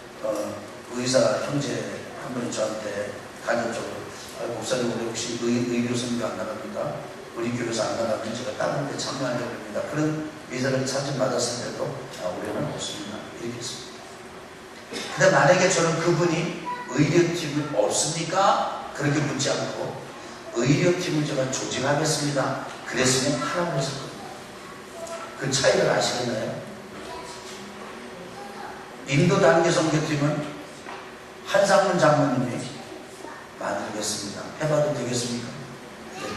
의사 형제 한 분이 저한테 간접적으로, 목사님 우리 혹시 의료 선교 안 나갑니까? 우리 교회에서 안 나가면 제가 다른 데 참여하려고 합니다. 그런 의사를 사진 받았을 때도 우리는 없습니다. 이렇게 했습니다. 근데 만약에 저는 그분이 의료팀을 없습니까? 그렇게 묻지 않고 의료팀을 제가 조직하겠습니다. 그랬으면 하라고 했을 겁니다. 그 차이를 아시겠나요? 인도 단계 선교팀은 한상문 장로님이 만들겠습니다. 해봐도 되겠습니까?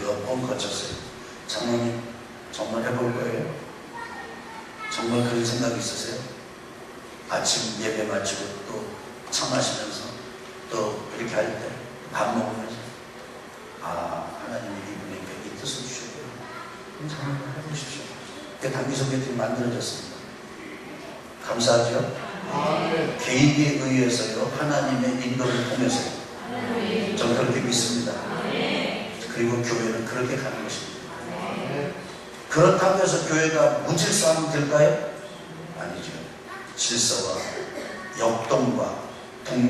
몇 번 거쳤어요. 장로님 정말 해볼 거예요? 정말 그런 생각이 있으세요? 아침 예배 마치고 또 차 마시면서 또 이렇게 할 때 밥 먹으면서 하나님이 이분에게 이 뜻을 주셨고요. 정말 해보십시오. 그 단기 선교팀이 만들어졌습니다. 감사하죠? 계획에 의해서요, 하나님의 인도를 통해서요. 저는 그렇게 믿습니다. 그리고 교회는 그렇게 가는 것입니다. 그렇다고 해서 교회가 무질서하면 될까요? 아니죠. 질서와 역동과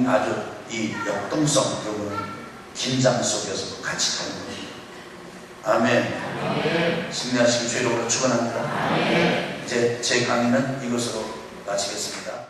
아주 이 역동성, 요거는 긴장 속에서도 같이 가는 겁니다. 아멘. 승리하시기 주의 이름으로 축원합니다. 이제 제 강의는 이것으로 마치겠습니다.